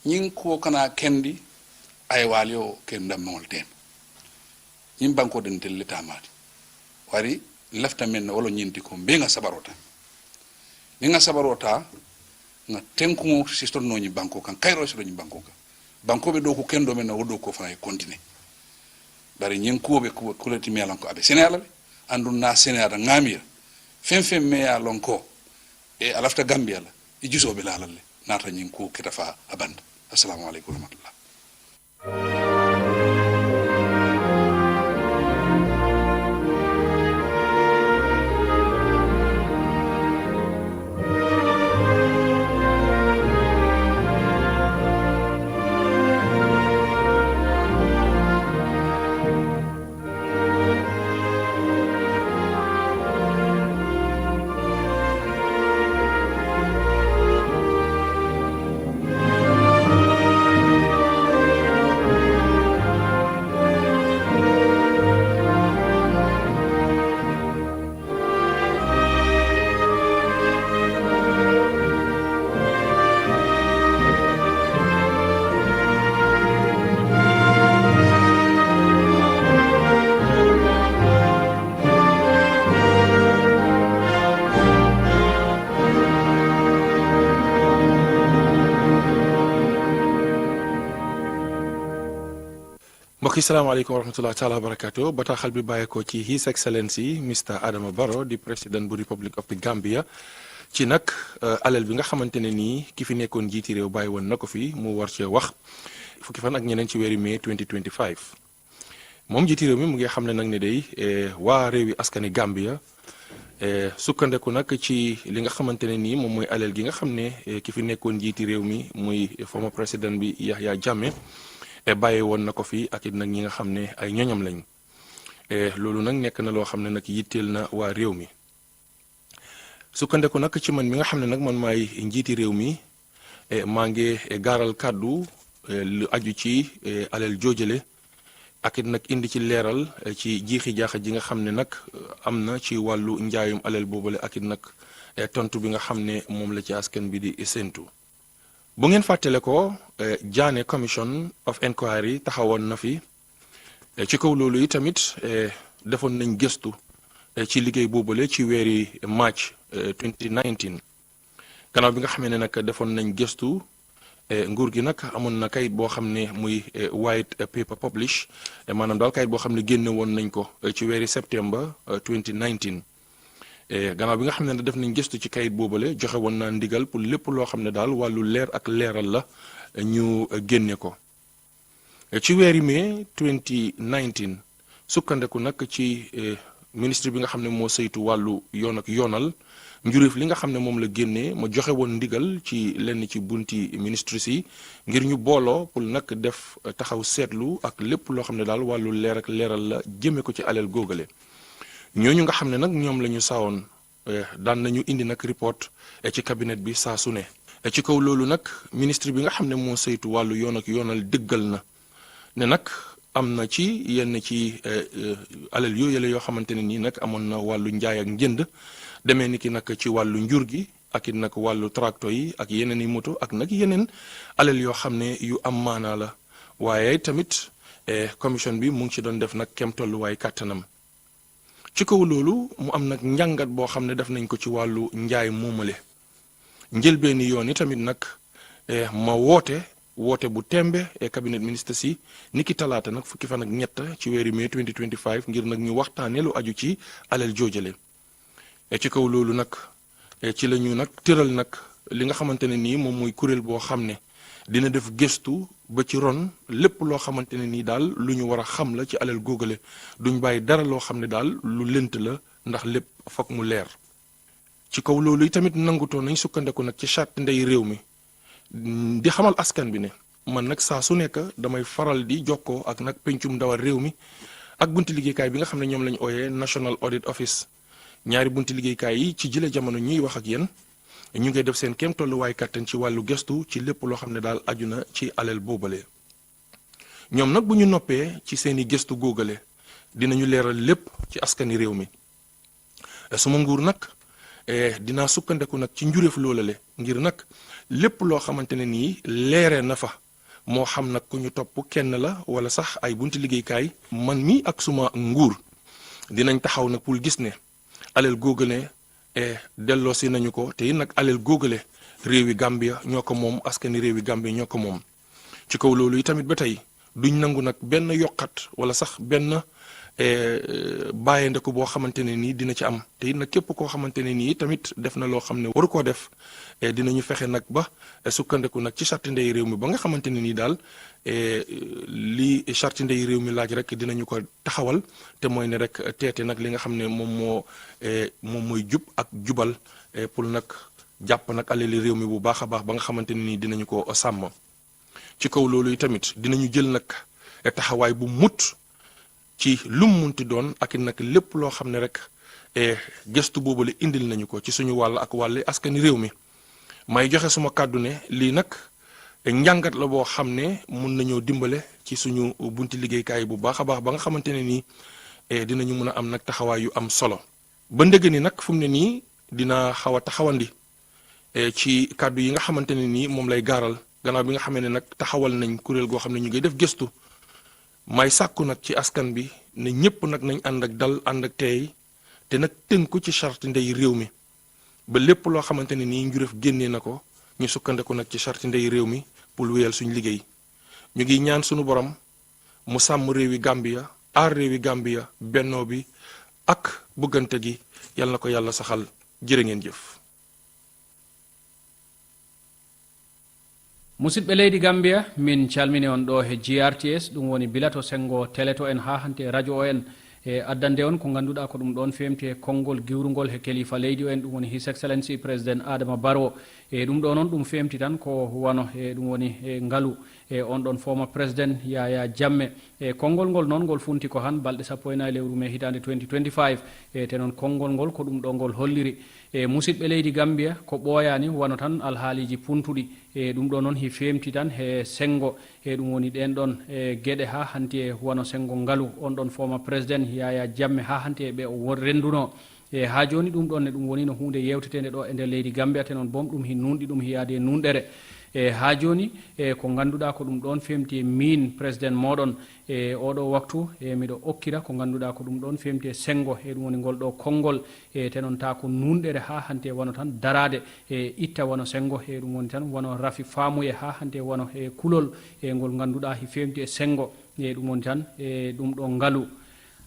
nyin ko kana kendi ay walio ken damol tem nyin banko den tel tamati wari lafta men wala nyinti ko be nga sabarota ni nga sabarota nga tenku siston no nyi banko kan kayro so nyi banko kan banko be do ko kendo men wodo ko fana continue bari nyin ko be ko kulati melan ko abe senala andu na senada ngamira fen me ya lonko e alafta gambia la e jusobe lalalle nata nyin ko ketafa abanda assalamu alaikum wa rahmatullah mbokki salaamaaleykum wa rahmatulah taala wa barakaatu bataaxal bi bàyyeekoo ci His Excellency Mr Adama Barrow di président bu Republic of the Gambia ci nag alal bi nga xamante ne nii ki fi nekkoon jiiti réew bàyyi woon na ko fi mu war cee wax fukki fan ak ñeneen ci weeri mai 2025 moom jiiti réew mi mu ngi xam ne nag ne day waa réewi askani Gambia sukkandeku nag ci li nga xamante ne nii moom mooy alal gi nga xam ne ki fi nekkoon jiiti réew mi muy former président bi Yahya Jammeh bàyyi woon na ko fi ak it nag ñi nga xam ne ay ñoñam lañ loolu nag nekk na loo xam ne nag yitteel na waa réew mi sukkandeku nag ci man mi nga xam ne nag man maay njiiti réew mi maa ngi gaaral kàddu lu aju ci alal joojale ak it nag indi ci leeral ci jiixi jaaxa ji nga xam ne nag am na ci wàllu njaayum alal boobale ak it nag tontu bi nga xam ne moom la ci askan bi di séentu bu ngeen fàttale ko Jammeh commission of inquiry taxawoon na fi ci kaw loolu yi tamit defoon nañ gëstu ci liggéey boobale ci weeri March 2019 gannaaw bi nga xamee ne nag defoon nañ gëstu nguur gi nag amoon na kayit boo xam ne muy white paper publish maanaam daal kayit boo xam ne génne woon nañ ko ci weeri septembre 2019 gannaaw bi nga xam ne def nañ gëstu ci kayit boobale joxe woon naa ndigal pour lépp loo xam ne daal wàllu leer ak leeral la ñu génne ko ci weeri mai 2019 sukkandeku nag ci ministre bi nga xam ne moo saytu wàllu yoon ak yoonal njuréef li nga xam ne moom la génnee ma joxe woon ndigal ci lenn ci bunti ministre si ngir ñu booloo pour nag def taxaw seetlu ak lépp loo xam ne daal wàllu leer ak leeral la jëme ko ci alal góogale ñooñu nga xam ne nag ñoom la ñu saawoon daan nañu indi nag report ci cabinet bi saa su ne ci kaw loolu nag ministre bi nga xam ne moo saytu wàllu yoon ak yoonal dëggal na ne nag am na ci yenn ci alal yooyu la yoo xamante ne nii nag amoon na wàllu njaay ak njënd demee ni ki nag ci wàllu njur gi ak it nag wàllu tracteur yi ak yeneen i moto ak nag yeneen alal yoo xam ne yu am maanaa la waaye tamit commission bi mu ngi ci doon def nag kem tolluwaay kàttanam ci kaw loolu mu am nag njàngat boo xam ne def nañ ko ci wàllu njaay moomale njëlbeeni yoon yi tamit nag ma woote bu tembe cabinet ministre si niki talaata nag fukki fan ak ñett ci weeri mai 2025 ngir nag ñu waxtaanee lu aju ci alal joojale ci kaw loolu nag ci la ñu nag tëral nag li nga xamante ne nii moom mooy kuréel boo xam ne dina def gëstu ba ci ron lépp loo xamante ne nii daal lu ñu war a xam la ci alal góogale duñ bàyyi dara loo xam ne daal lu lënt la ndax lépp foog mu leer ci kaw loolu yi tamit nangutoo nañ sukkandeku nag ci charte ndey réew mi di xamal askan bi ne man nag saa su nekk damay faral di jokkoo ak nag pencum ndawal réew mi ak bunti liggéeykaay bi nga xam ne ñoom lañu ooyee National Audit Office ñaari bunti liggéeykaay yi ci jële jamono ñuy wax ak yéen ñu ngi def seen kéem tolluwaay kàttan ci wàllu gëstu ci lépp loo xam ne daal aju na ci alal boobale ñoom nag bu ñu noppee ci seeni gëstu góogale dinañu leeral lépp ci askani réew mi suma nguur nag dinaa sukkandeku nag ci njuréef loolale ngir nag lépp loo xamante ne nii leere na fa moo xam nag ku ñu topp kenn la wala sax ay bunti liggéeykaay man mi ak suma nguur dinañ taxaw nag pour gis ne alal góogale delloo si nañu ko te nag alal góogale réewi Gambia ñoo ko moom askani réewi Gambia ñoo ko moom ci kaw loolu yi tamit ba tey duñ nangu nag benn yokkat wala sax benn bàyyeendeku boo xamante ne nii dina ci am te nag képp koo xamante ne nii tamit def na loo xam ne waru koo def dinañu fexe nag ba sukkandeku nag ci charte ndey réew mi ba nga xamante ne nii daal li charte ndey réew mi laaj rek dinañu ko taxawal te mooy ne rek teete nag li nga xam ne moom mooy jub ak jubal pour nag jàpp nag alali réew mi bu baax a baax ba nga xamante ne nii dinañu ko sàmm ci kaw loolu yi tamit dinañu jël nag taxawaay bu mut ci lum munti doon ak nag lépp loo xam ne rek gëstu boobu la indil nañu ko ci suñu wàll ak wàll askani réew mi may joxe suma kàddu ne lii nag njàngat la boo xam ne mun nañoo dimbale ci suñu bunti liggéeykaay bu baax a baax ba nga xamante ne nii dinañu mun a am nag taxawaay yu am solo ba ndëgg ni nag fu mu ne nii dina xaw a taxawandi ci kàddu yi nga xamante ne nii moom lay gaaral gannaaw bi nga xamee ne nag taxawal nañ kuréel goo xam ne ñu ngi def gëstu may sàkku nag ci askan bi ne ñëpp nag nañ ànd ak dal ànd ak teey te nag tënku ci charte ndey réew mi ba lépp loo xamante ne nii njuréef génnee na ko ñu sukkandiku nag ci charte ndey réew mi pour wéyal suñu liggéey ñu ngi ñaan suñu borom mu sàmm réewi Gambia aar réewi Gambia bennoo bi ak bëggante gi yal na ko yàlla saxal jërë ngeen jëf. musidɓe leydi Gambia min calmini on ɗo he GRTS ɗum woni bilato sengo téléto en ha hante radio o en e addande on ko ganduɗa ko ɗum ɗon femti e konngol giwrugol he kalifa leydi o en ɗum woni his excellency président Adama Barrow e ɗum ɗo noon ɗum femti tan ko wano e ɗum woni e ngaalu e on ɗon former président Yaya Jammeh e konngol ngol noon ngol funti ko han balɗe 14 lewru mai hitande 2025 e te noon konngol ngol ko ɗum ɗo ngol holliri e musidɓe leydi Gambia ko ɓooyani wano tan alhaaliji puntuɗi e ɗum ɗo noon hi femti tan he sengo e ɗum woni ɗen ɗon e gueɗe ha hanti e wano sengo ngaalu on ɗon former président Yaya Jammeh ha hanti e ɓe o renduno e ha joni ɗum ɗon ne ɗum woni no hunde yewtetede ɗo e nder leydi Gambia te noon boom ɗum hi nunɗi ɗum hiyaade e nunɗere e ha joni e ko ganduɗa ko ɗum ɗon femti e min président moɗon e oɗo waktu e miɗo okkira ko ganduɗa ko ɗum ɗon femti e sengo e ɗum woni ngol ɗo konngol e te noon ta ko nunɗere ha hante wano tan darade e itta wano sengo e ɗum woni tan wano rafi famuye ha hante wano e kulol e ngol ganduɗa hi femti e sengo e ɗum woni tan e ɗum ɗo ngaalu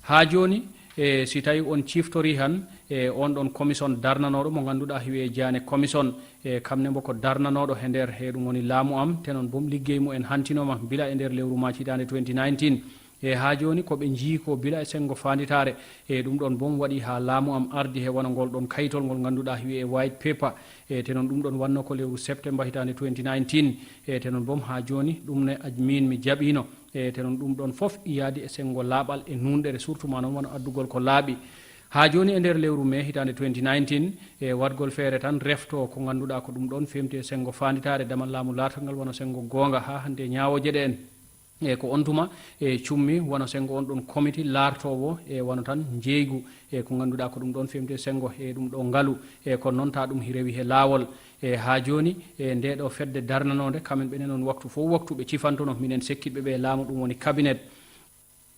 ha joni e si tawi on ciftori han e on ɗon commission darnanoɗo mo ganduɗa hiwe jane commission e kamne mbo ko darnanoɗo he nder he ɗum woni laamu am te noon boom liggey mumen hantinoma bila e nder lewru maci hitande 2019 e ha joni koɓe jii ko bila e sengo fanditare e ɗum ɗon boom waɗi ha laamu am ardi he wona ngol ɗon kayitol ngol ganduɗa hiwi e white paper e te noon ɗum ɗon wanno ko lewru septembre hitande 2019 e te noon boom ha joni ɗum ne min mi jaɓino e te noon ɗum ɗon foof iyadi e sengo laaɓal e nunɗere surtout ma noon wona addugol ko laaɓi ha joni e nder lewru mai hitande 2019 e wadgol feere tan refto ko ganduɗa ko ɗum ɗon femti e sengo fanditare damal laamu latangal wona sengo gonga ha hande ñawojeɗe en e ko on tuma e cummi wona sengo on ɗon comité lartowo e wona tan jeygu e ko ganduɗa ko ɗum ɗon femti e sengo e ɗum ɗo ngaalu e kono noon ta ɗum hi rewi he laawol e ha joni e nde ɗo fedde darnanode kamen ɓene noon waktu fof waktu ɓe cifantono minen sekkitɓe ɓe laamu ɗum woni cabinet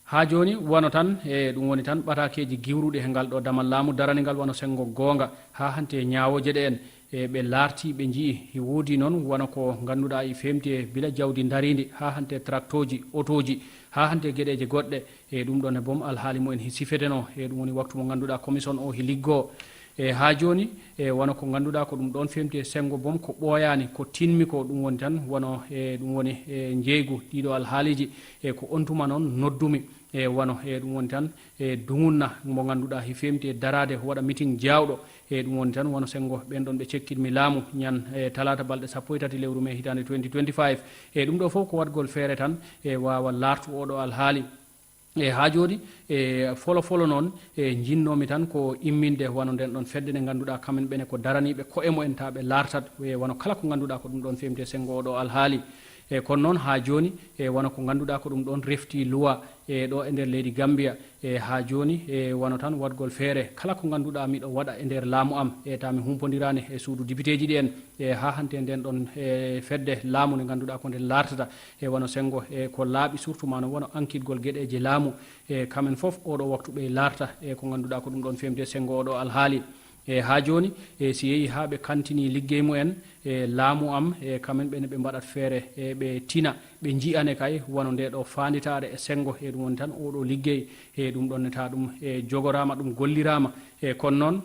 ha joni wano tan e ɗum woni tan ɓatakeji giwruɗe he ngal ɗo damal laamu daranigal wano sengo gonga ha hante ñawojeɗe en e ɓe laarti ɓe jii woodi noon wona ko ganduɗa e femti e bila jawdi daridi ha hante tractoji autoji ha hante gueɗeje goɗɗe e ɗum ɗon e boom alhaali mumen hi sifeteno e ɗum woni waktu mo ganduɗa commission o hi liggo e ha joni e wona ko ganduɗa ko ɗum ɗon femti e sengo boom ko ɓooyani ko tinmi ko ɗum woni tan wono e ɗum woni e jeygu ɗiɗo alhaaliji e ko on tuma noon noddumi e wano e ɗum woni tan e dugunna mo ganduɗa hi femti e darade waɗa meeting jawɗo e ɗum woni tan wono sengo ɓen ɗon ɓe cekkitmi laamu ñan e talata balɗe 13 lewru mai hitande 2025 e ɗum ɗo fof ko waɗgol feere tan e wawa lartu oɗo alhaali e ha joni e folo noon e jinnomi tan ko imminde wano nden ɗon fedde nde ganduɗa kamen ɓene ko daraniɓe ko emo en taɓe lartat e wano kala ko ganduɗa ko ɗum ɗon femti e sengo oɗo alhaali e kono noon ha joni e wona ko ganduɗa ko ɗum ɗon refti loi e ɗo e nder leydi Gambia e ha joni e wano tan wadgol feere kala ko ganduɗa miɗo waɗa e nder laamu am e tami humpodirani e suudu députéji ɗi en e ha hante nden ɗon e fedde laamu nde ganduɗa ko nden lartata e wano sengo e ko laaɓi surtout ma no wona ankitgol gueɗeje laamu e kamen foof oɗo waktu ɓe larta e ko ganduɗa ko ɗum ɗon femde e sengo oɗo alhaali e ha joni e si yeehi ha ɓe kantini liggey mumen e laamu am e kamen ɓene ɓe mbaɗat feere e ɓe tina ɓe jiyane kay wano nde ɗo fanditare e sengo e ɗum woni tan oɗo liggey e ɗum ɗon neta ɗum e jogorama ɗum gollirama e kono noon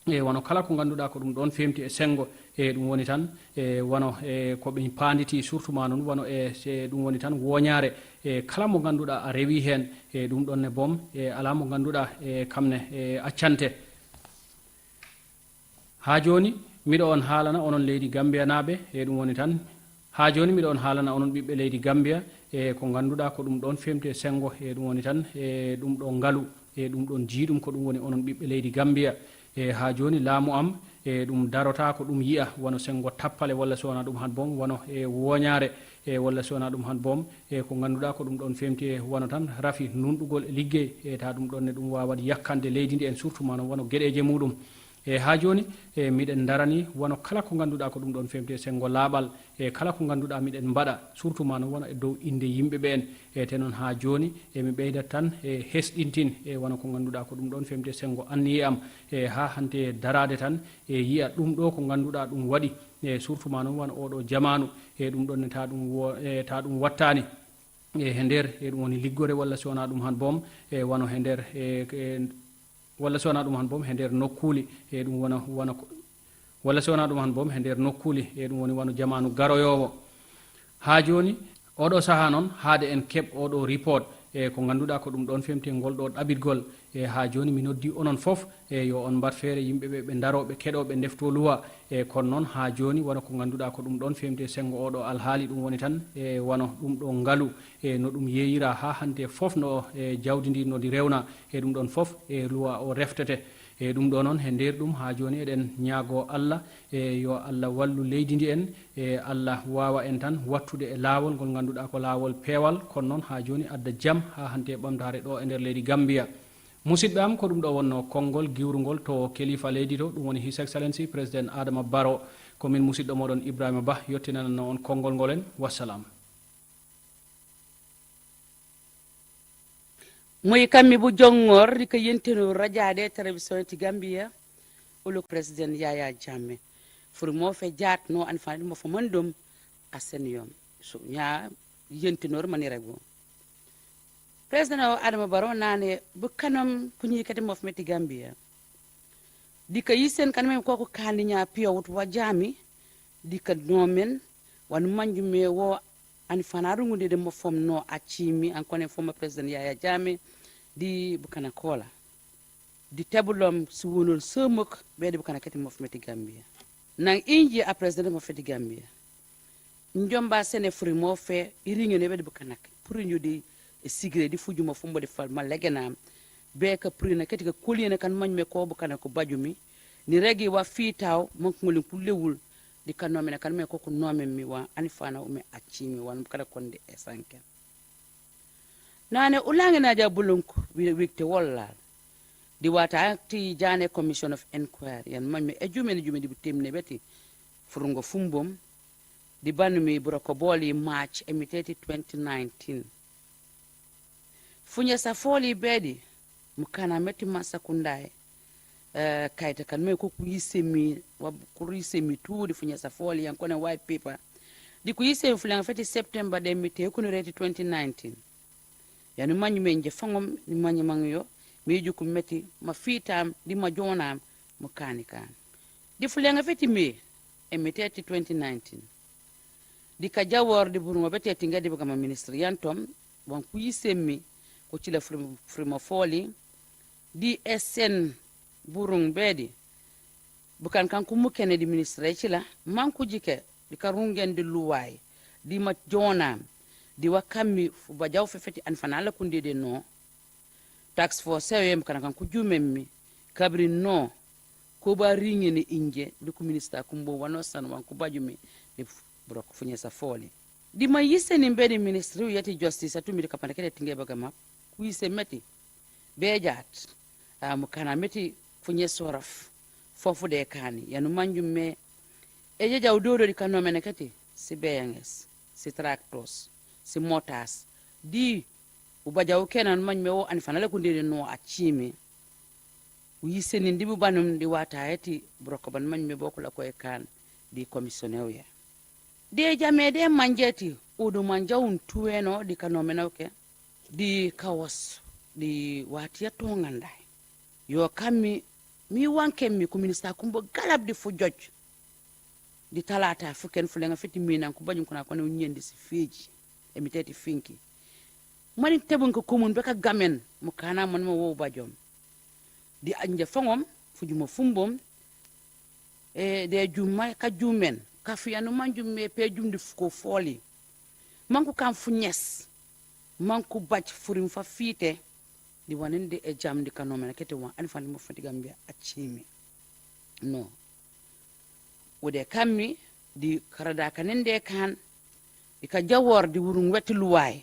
e wono kala ko ganduɗa ko ɗum ɗon femti e sengo e ɗum woni tan e wono e koɓe panditi surtout ma noon wono e ɗum woni tan woñare e kala mo ganduɗa a rewi hen e ɗum ɗon ne boom e ala mo ganduɗa e kamne e accante ha joni miɗo on haalana onon leydi Gambia naaɓe e ɗum woni tan ha joni miɗo on haalana onon ɓiɓɓe leydi Gambia e ko ganduɗa ko ɗum ɗon femti e sengo e ɗum woni tan e ɗum ɗo ngaalu e ɗum ɗon jiiɗum ko ɗum woni onon ɓiɓɓe leydi Gambia e ha joni laamu am e ɗum darota ko ɗum yiya wono sengo tappale walla sowona ɗum han boom wono e woñare e walla sowona ɗum han boom e ko ganduɗa ko ɗum ɗon femti e wono tan rafi nunɗugol e liggey e ta ɗum ɗon ne ɗum wawa yakkande leydi ndi en surtout ma noon wono gueɗeje muɗum e ha joni e miɗen darani wono kala ko ganduɗa ko ɗum ɗon femti e sengo laaɓal e kala ko ganduɗa miɗen mbaɗa surtout ma no wona e dow inde yimɓe ɓen e te noon ha joni e mi ɓeydat tan e hesɗintin e wona ko ganduɗa ko ɗum ɗon femti e sengo anniye am e ha hante darade tan e yiya ɗum ɗo ko ganduɗa ɗum waɗi e surtout ma noon wona oɗo jamanu e ɗum ɗon ne ta ɗum wattani e nder e ɗum woni liggore walla so wona ɗum han boom e wano he nder walla so wona ɗum han boom he nder nokkuli e ɗum wona walla so wona ɗum han boom he nder nokkuli e ɗum woni wano jamanu garoyowo ha joni oɗo saaha noon haade en keɓ oɗo report e ko ganduɗa ko ɗum ɗon femte ngolɗo ɗaɓitgol e ha joni mi noddi onon foof e yo on mbat feere yimɓeɓe ɓe daroɓe keɗoɓe defto luwa e kono noon ha joni wona ko ganduɗa ko ɗum ɗon femte sengo oɗo alhaali ɗum woni tan e wano ɗum ɗo ngaalu e no ɗum yeeyira ha hande foof no e jawdi ndi no ndi rewna e ɗum ɗon foof e luwa o reftete e ɗum ɗo noon he nder ɗum ha joni eɗen ñaago Allah e yo Allah wallu leydi ndi en e Allah wawa en tan wattude e laawol ngol ganduɗa ko laawol peewal kono noon ha joni adda jaam ha hande ɓamtare ɗo e nder leydi Gambia musidɓe am ko ɗum ɗo wonno konngol giwrugol to kelifa leydi to ɗum woni His Excellency President Adama Barrow komin musidɗo moɗon Ibrahima Ba yettinanno on konngol ngolen wassalam. moy kammi bu jongor rika yentino radiade télévision ti Gambia olo président Yaya Jammeh fur mo fe jaat no an fani mo fo mandum asenium so nya yentinor mani rego président Adama Barrow nane bu kanam kunyi kati mo fmeti Gambia dika yisen kanam ko ko kandi nya piyowut wa jami dika nomen wan manjume wo an fanaru ngunde de mo fom no acimi an konen foma président Yaya Jammeh di bukana kola di tebulom suwonol semok bede bukana kati mo fmeti Gambia nang inji a président mo feti Gambia njomba sene furi mo fe iringe ne bede bukana pour ñu di sigre di fujuma fumbo di fal ma legenam be ka pri na kati ka koliyene kan mañ me ko bukana ko bajumi ni regi wa fi taw mon ngolin pulewul di kanome na kan me ko nome mi wa anifana o me acimi wan bukana konde e sanken nane ulange na ja bulunku wikte walla di wata ti jane commission of inquiry yan mamme e jumene di temne beti furungo fumbom di banumi buroko boli march emiteti 2019 funya safoli bedi mukana meti masakundai kaita kan me ko kuyisemi wa kurisemi tu di funya safoli yan kone white paper di kuyisemi fulanga feti september de mite kuno reti 2019 yani manyu menje fangom ni manyu mangyo meju ku meti ma fitam di ma jonam mo kanikan di fulenga feti me emiteti 2019 di ka jawor di buruma beti tinga di bagama ministry yantom wan ku yisemi ko ci la frima foli di SN burung bedi bukan kan ku mukene di ministry ci la man ku jike di ka rungen di luwai di ma jonam di wakammi fu bajaw fefeti an fanala kunde de no tax for sewem kana kan ku jumemmi kabri no ko ba ringi ni inje di ku minister kumbo wano san wan ku bajumi di brok funya sa foli di ma yise ni mbedi ministry yati justice atumi di kapanda kede tinge bagama ku yise meti bejat mu kana meti funya soraf fofu de kani yanu manjume eje jaw dodo di kanome ne kati si beyanges si tractors si motas di ubajaw kenan man mewo an fanale ko ndede no acimi wi seni ndibu banum di wata eti broko ban man me bokula ko e kan di commissioner ya de jame de manjeti udu manjawun tuweno di kanomenawke di kawas di wati to ngandai yo kammi mi wanke mi ko minister kumbo galab di fu joj di talata fuken fulenga fiti minan ko bajum kuna ko ne nyendi si feji emiteti finki mani tebon ko komun be ka gamen mo kana mon mo wo bajom di anje fangom fujuma fumbom e de jumma ka jumen ka fiyanu manjum me pe jumdi ko foli manku kam fu nyes manku baj furim fa fite di wanende e jamdi kanoma kete wa an fan mo fati Gambia acimi no wode kammi di karada kanende kan ka jawor di wurun wetti luway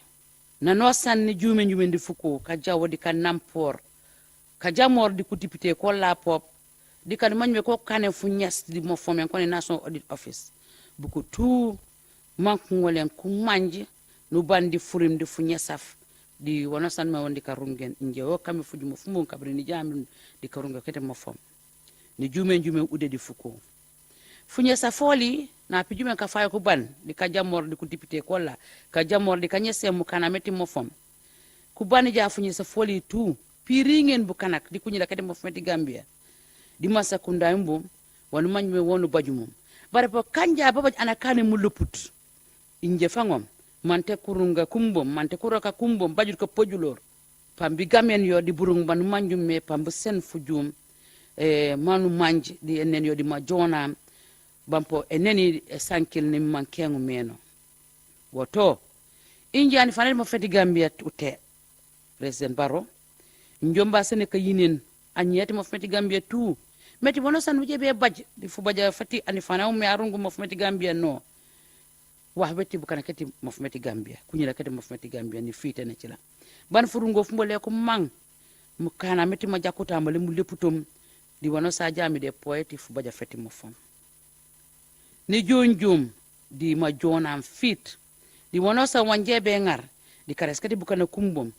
na no sanni jume di fuko ka jawo di kan nampor ka jamor di ku député ko la pop di kan mañme ko kane fu ñas di mo fomen ko National Audit Office bu ko tu manku ngolen ku manji no bandi furim di fu ñasaf di wona san ma wondi ka rungen inje o kam fu jumo fu mon kabri ni jami di ka runga kete mo fom ni jume ude di fuko fu ñasa foli na pijume ka fayo ko ban di ka jamor di ko député kolla ka jamor di ka nyese mu kana meti mo fom ku ban ja funyi sa foli tu piringen bu kanak di kunyila kete mo fometi Gambia di masa kunda mbo wanu manjume wonu bajumum bare po kanja baba anakane mu luput inje fangom mante kurunga kumbom mante kuraka kumbom bajut ko pojulor pambi gamen yo di burung banu manjume pambu sen fujum manu manj di enen yo di ma jona bampo eneni sankil ni mankengu meno woto injani fanel mo feti Gambia ute President Barrow njomba sene ka yinin anyeti mo feti Gambia tu meti wono san wuje be baj di fu baja fati ani fana me arungu mo feti Gambia no wax beti bu kana keti mo feti Gambia kunyira keti mo feti Gambia ni fite ne ci la ban furungo fu mbole ko mang mu kana meti ma jakuta mbale mu leputum di wono sa jami de poeti fu baja feti mo fom ni jonjum di ma jonam fit di wono sa wanje be ngar di kareskati bu kana kumbom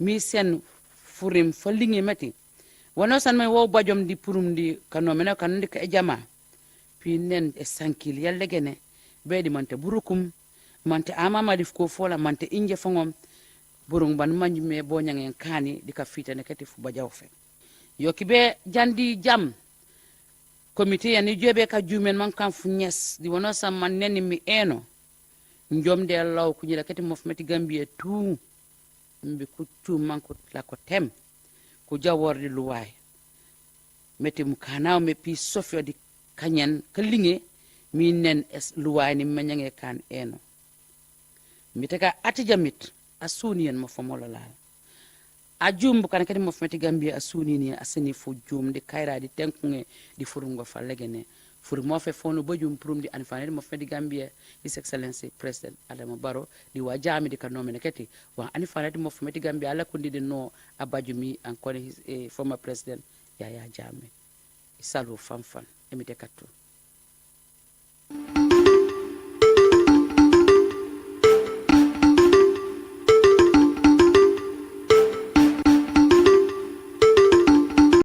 mi sen furim fa lingi meti wono san may wo bajom di purum di kano mena kan di ka jama pi nen e sankil yalle gene be di mante burukum mante amama dif ko fola mante inje fangom burung ban manjume bo nyangen kani di ka fita ne kati fu bajaw fe yoki be jandi jam comité ya ni jobe ka jumen man kan fu nyes di wono san man neni mi eno njom de law ku nyila kati mof meti Gambia tu mbi ku tu man ko la ko tem ku jawordi luway meti mu kanaw me pi sofio di kanyen kalinge mi nen es luway ni menyange kan eno mi teka atijamit asunien mo fomola la ajum bu kan kadi mo fmeti Gambia asuni ni aseni fu jum di kaira di tenkunge di furungo fa legene fur mo fe fono bajum prum di anfane mo fmeti Gambia His Excellency President Adama Barrow di wajami di kanome neketi wa anfane mo fmeti Gambia ala kundi de no abajumi ankone his former president Yaya Jammeh isalu fanfan emite katu